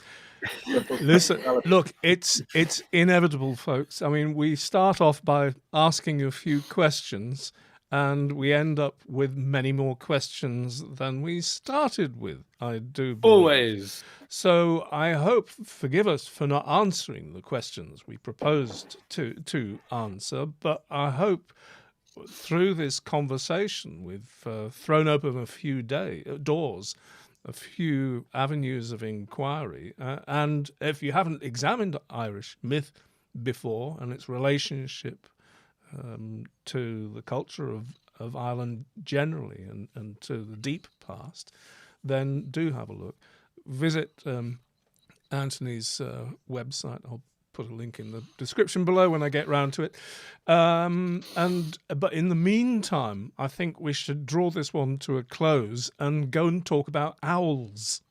Listen, look, it's inevitable, folks. I mean, we start off by asking a few questions, and we end up with many more questions than we started with, I do believe. Always. So I hope, forgive us for not answering the questions we proposed to answer, but I hope through this conversation we've thrown open a few doors, a few avenues of inquiry. And if you haven't examined Irish myth before and its relationship to the culture of Ireland generally and to the deep past, then do have a look. Visit Anthony's website. I'll put a link in the description below when I get round to it. But in the meantime, I think we should draw this one to a close and go and talk about owls.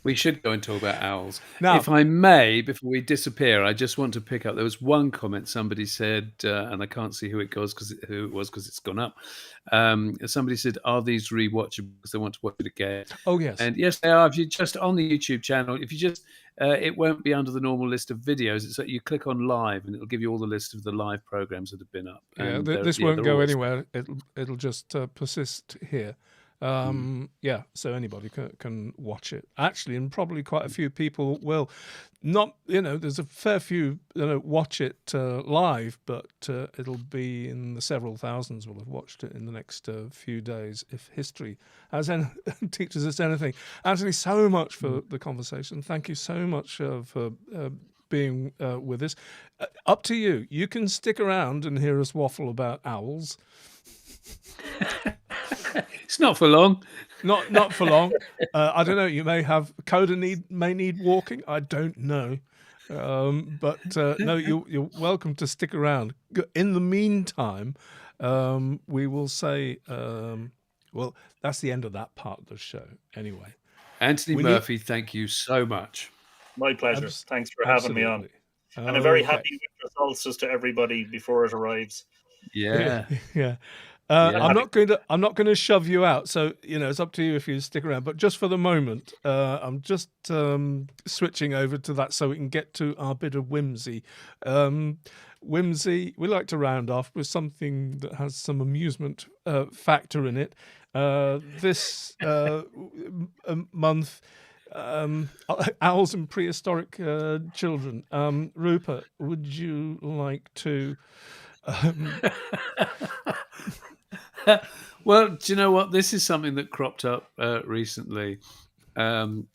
We should go and talk about owls. Now, if I may, before we disappear, I just want to pick up. There was one comment somebody said, and I can't see who it was because it's gone up. Somebody said, "Are these rewatchable?" Because they want to watch it again. Oh yes, and yes, they are. If you just on the YouTube channel, if you just, it won't be under the normal list of videos. It's like you click on live, and it'll give you all the list of the live programs that have been up. Yeah, and, this won't go anywhere. It'll just persist here. Yeah, so anybody can watch it actually, and probably quite a few people will. Not, there's a fair few watch it live, but it'll be in the several thousands will have watched it in the next few days if history teaches us anything. Anthony, so much for the conversation. Thank you so much for being with us. Up to you. You can stick around and hear us waffle about owls. It's not for long. Not for long. I don't know. You may have Coda may need walking. I don't know. But no, you're welcome to stick around. In the meantime, we will say, well, that's the end of that part of the show. Anyway, Anthony Murphy, thank you so much. My pleasure. Thanks for having me on. And a very happy winter solstice to everybody before it arrives. Yeah. Yeah. I'm not going to shove you out, so it's up to you if you stick around. But just for the moment, I'm just switching over to that so we can get to our bit of whimsy. Whimsy, we like to round off with something that has some amusement factor in it. This month, owls and prehistoric children. Rupert, would you like to? Well, do you know what? This is something that cropped up recently. And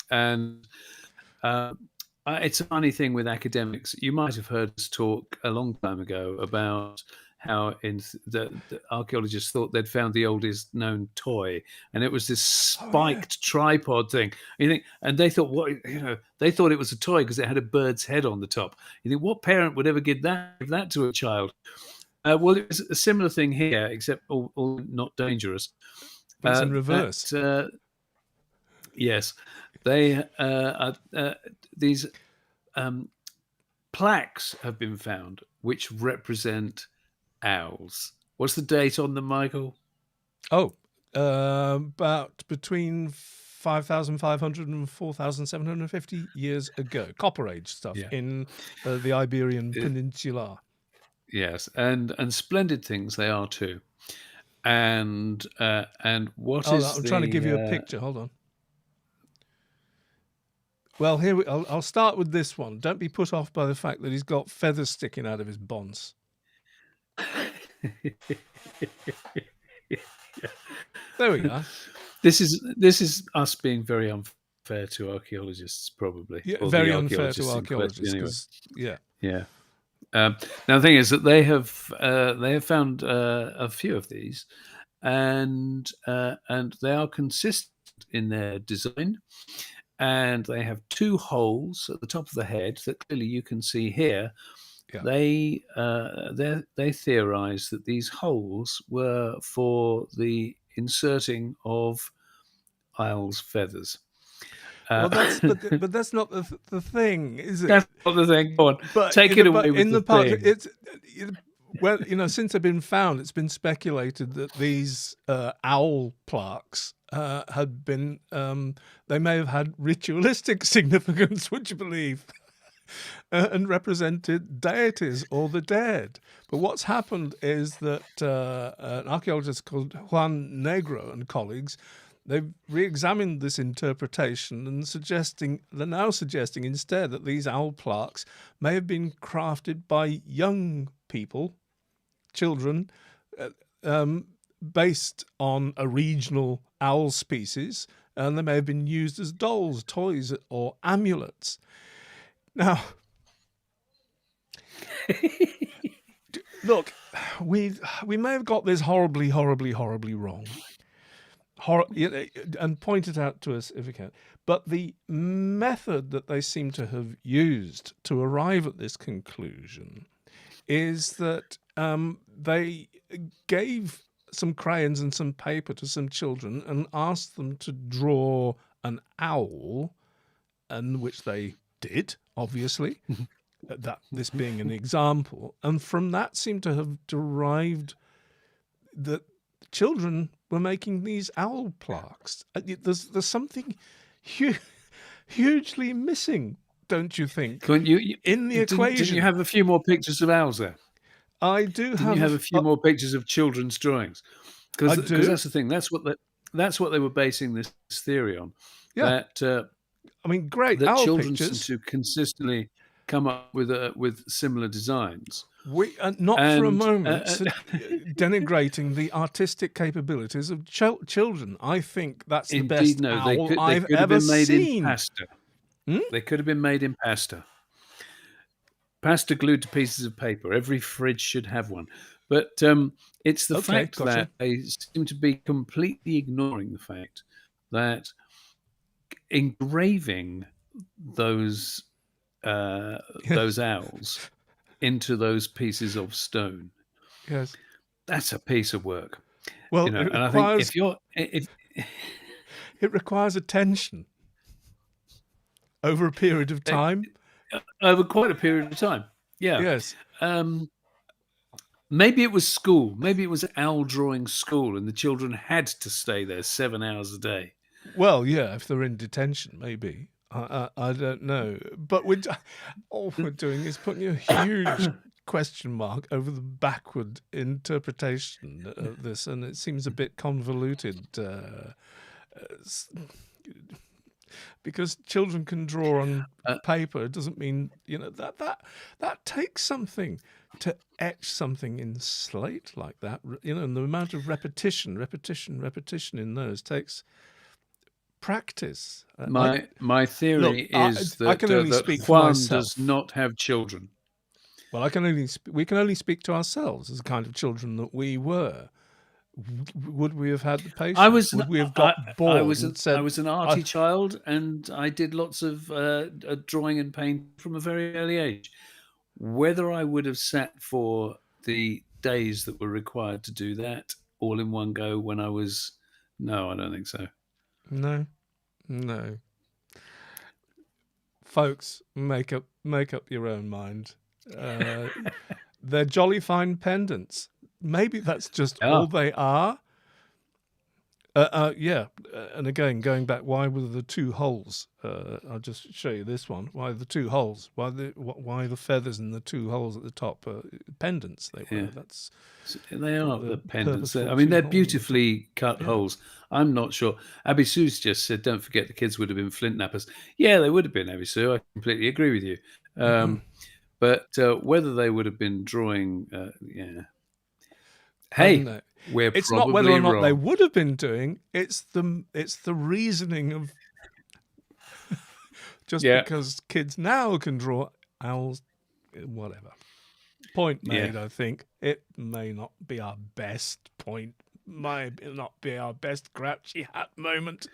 it's a funny thing with academics. You might have heard us talk a long time ago about how the archaeologists thought they'd found the oldest known toy, and it was this spiked tripod thing. And they thought, they thought it was a toy because it had a bird's head on the top. You think, what parent would ever give that to a child? Well, it was a similar thing here, except all not dangerous. It's in reverse. Yes, they these plaques have been found which represent owls. What's the date on them, Michael? Oh, about between 5,500 and 4,750 years ago. Copper Age stuff in the Iberian Peninsula. Yes, and splendid things they are too. And what is I'm trying to give you a picture. Hold on. Well, here I'll start with this one. Don't be put off by the fact that he's got feathers sticking out of his bonds. There we go. This is us being very unfair to archaeologists, probably. Yeah, or very the unfair to archaeologists in question, archaeologists anyway. because Yeah. Now the thing is that they have found a few of these, and they are consistent in their design, and they have two holes at the top of the head that clearly you can see here. Yeah. They theorize that these holes were for the inserting of owls' feathers. Well, but that's not the thing, is it? That's not the thing. Go on, But take it away with in the part, thing. Well, since they've been found, it's been speculated that these owl plaques had been, they may have had ritualistic significance, would you believe, and represented deities or the dead. But what's happened is that an archaeologist called Juan Negro and colleagues, they've re-examined this interpretation and they're now suggesting instead that these owl plaques may have been crafted by young people, children, based on a regional owl species, and they may have been used as dolls, toys, or amulets. Now, look, we may have got this horribly, horribly, horribly wrong. And point it out to us if we can. But the method that they seem to have used to arrive at this conclusion is that they gave some crayons and some paper to some children and asked them to draw an owl, and which they did, obviously, that this being an example. And from that seemed to have derived that children were making these owl plaques. There's something hugely missing, don't you think, in the equation? Didn't you have a few more pictures of owls there? I do have. Didn't you have a few more pictures of children's drawings? Because that's the thing. That's what they were basing this theory on. Yeah. That I mean, great. That owl children pictures seem to consistently come up with similar designs. We not for a moment denigrating the artistic capabilities of children. I think that's the best owl I've ever seen. Pasta. They could have been made in pasta. Pasta glued to pieces of paper. Every fridge should have one. But it's the fact that they seem to be completely ignoring the fact that engraving those owls into those pieces of stone, that's a piece of work. Well, and I think it requires attention over a period of time. Over quite a period of time. Yeah. Yes. Maybe it was school. Maybe it was owl drawing school, and the children had to stay there 7 hours a day. Well, yeah, if they're in detention, maybe. I don't know. But all we're doing is putting a huge question mark over the backward interpretation of this, and it seems a bit convoluted. Because children can draw on paper doesn't mean that takes something to etch something in slate like that. And the amount of repetition in those takes practice. My theory is that Juan does not have children. Well, we can only speak to ourselves as the kind of children that we were. Would we have had the patience? Would we have got bored? I was an arty child, and I did lots of drawing and painting from a very early age. Whether I would have sat for the days that were required to do that all in one go when I was... No, I don't think so. No. Folks, make up your own mind. They're jolly fine pendants. Maybe that's just all they are. And again, going back, why were the two holes? I'll just show you this one. Why the two holes? Why the feathers and the two holes at the top? Pendants. They were. They are the pendants. I mean, they're beautifully cut holes. I'm not sure. Abby Sue's just said, "Don't forget the kids would have been flint knappers." Yeah, they would have been, Abby Sue. I completely agree with you. But whether they would have been drawing, Hey, we're it's probably not whether or not wrong. they would have been doing. It's the reasoning of just because kids now can draw owls, whatever. Point made. I think it may not be our best point, might not be our best grouchy hat moment,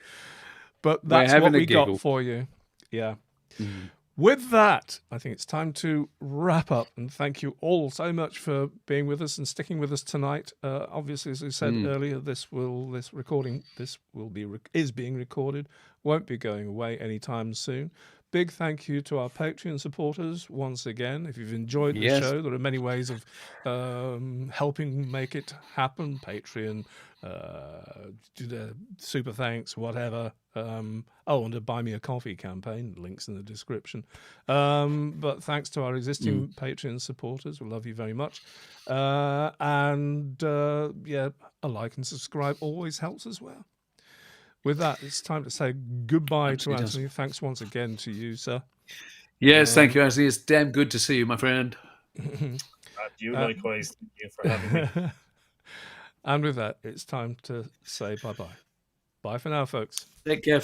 but that's what we got for you. Yeah. With that, I think it's time to wrap up, and thank you all so much for being with us and sticking with us tonight. Obviously, as we said earlier, this is being recorded, won't be going away anytime soon. Big thank you to our Patreon supporters once again. If you've enjoyed the show, there are many ways of helping make it happen. Patreon, super thanks, whatever. And a Buy Me a Coffee campaign, links in the description. But thanks to our existing Patreon supporters, we love you very much. A like and subscribe always helps as well. With that, it's time to say goodbye to Anthony. Thanks once again to you, sir. Yes, thank you, Anthony. It's damn good to see you, my friend. You likewise. Thank you for having me. And with that, it's time to say bye-bye. Bye for now, folks. Take care.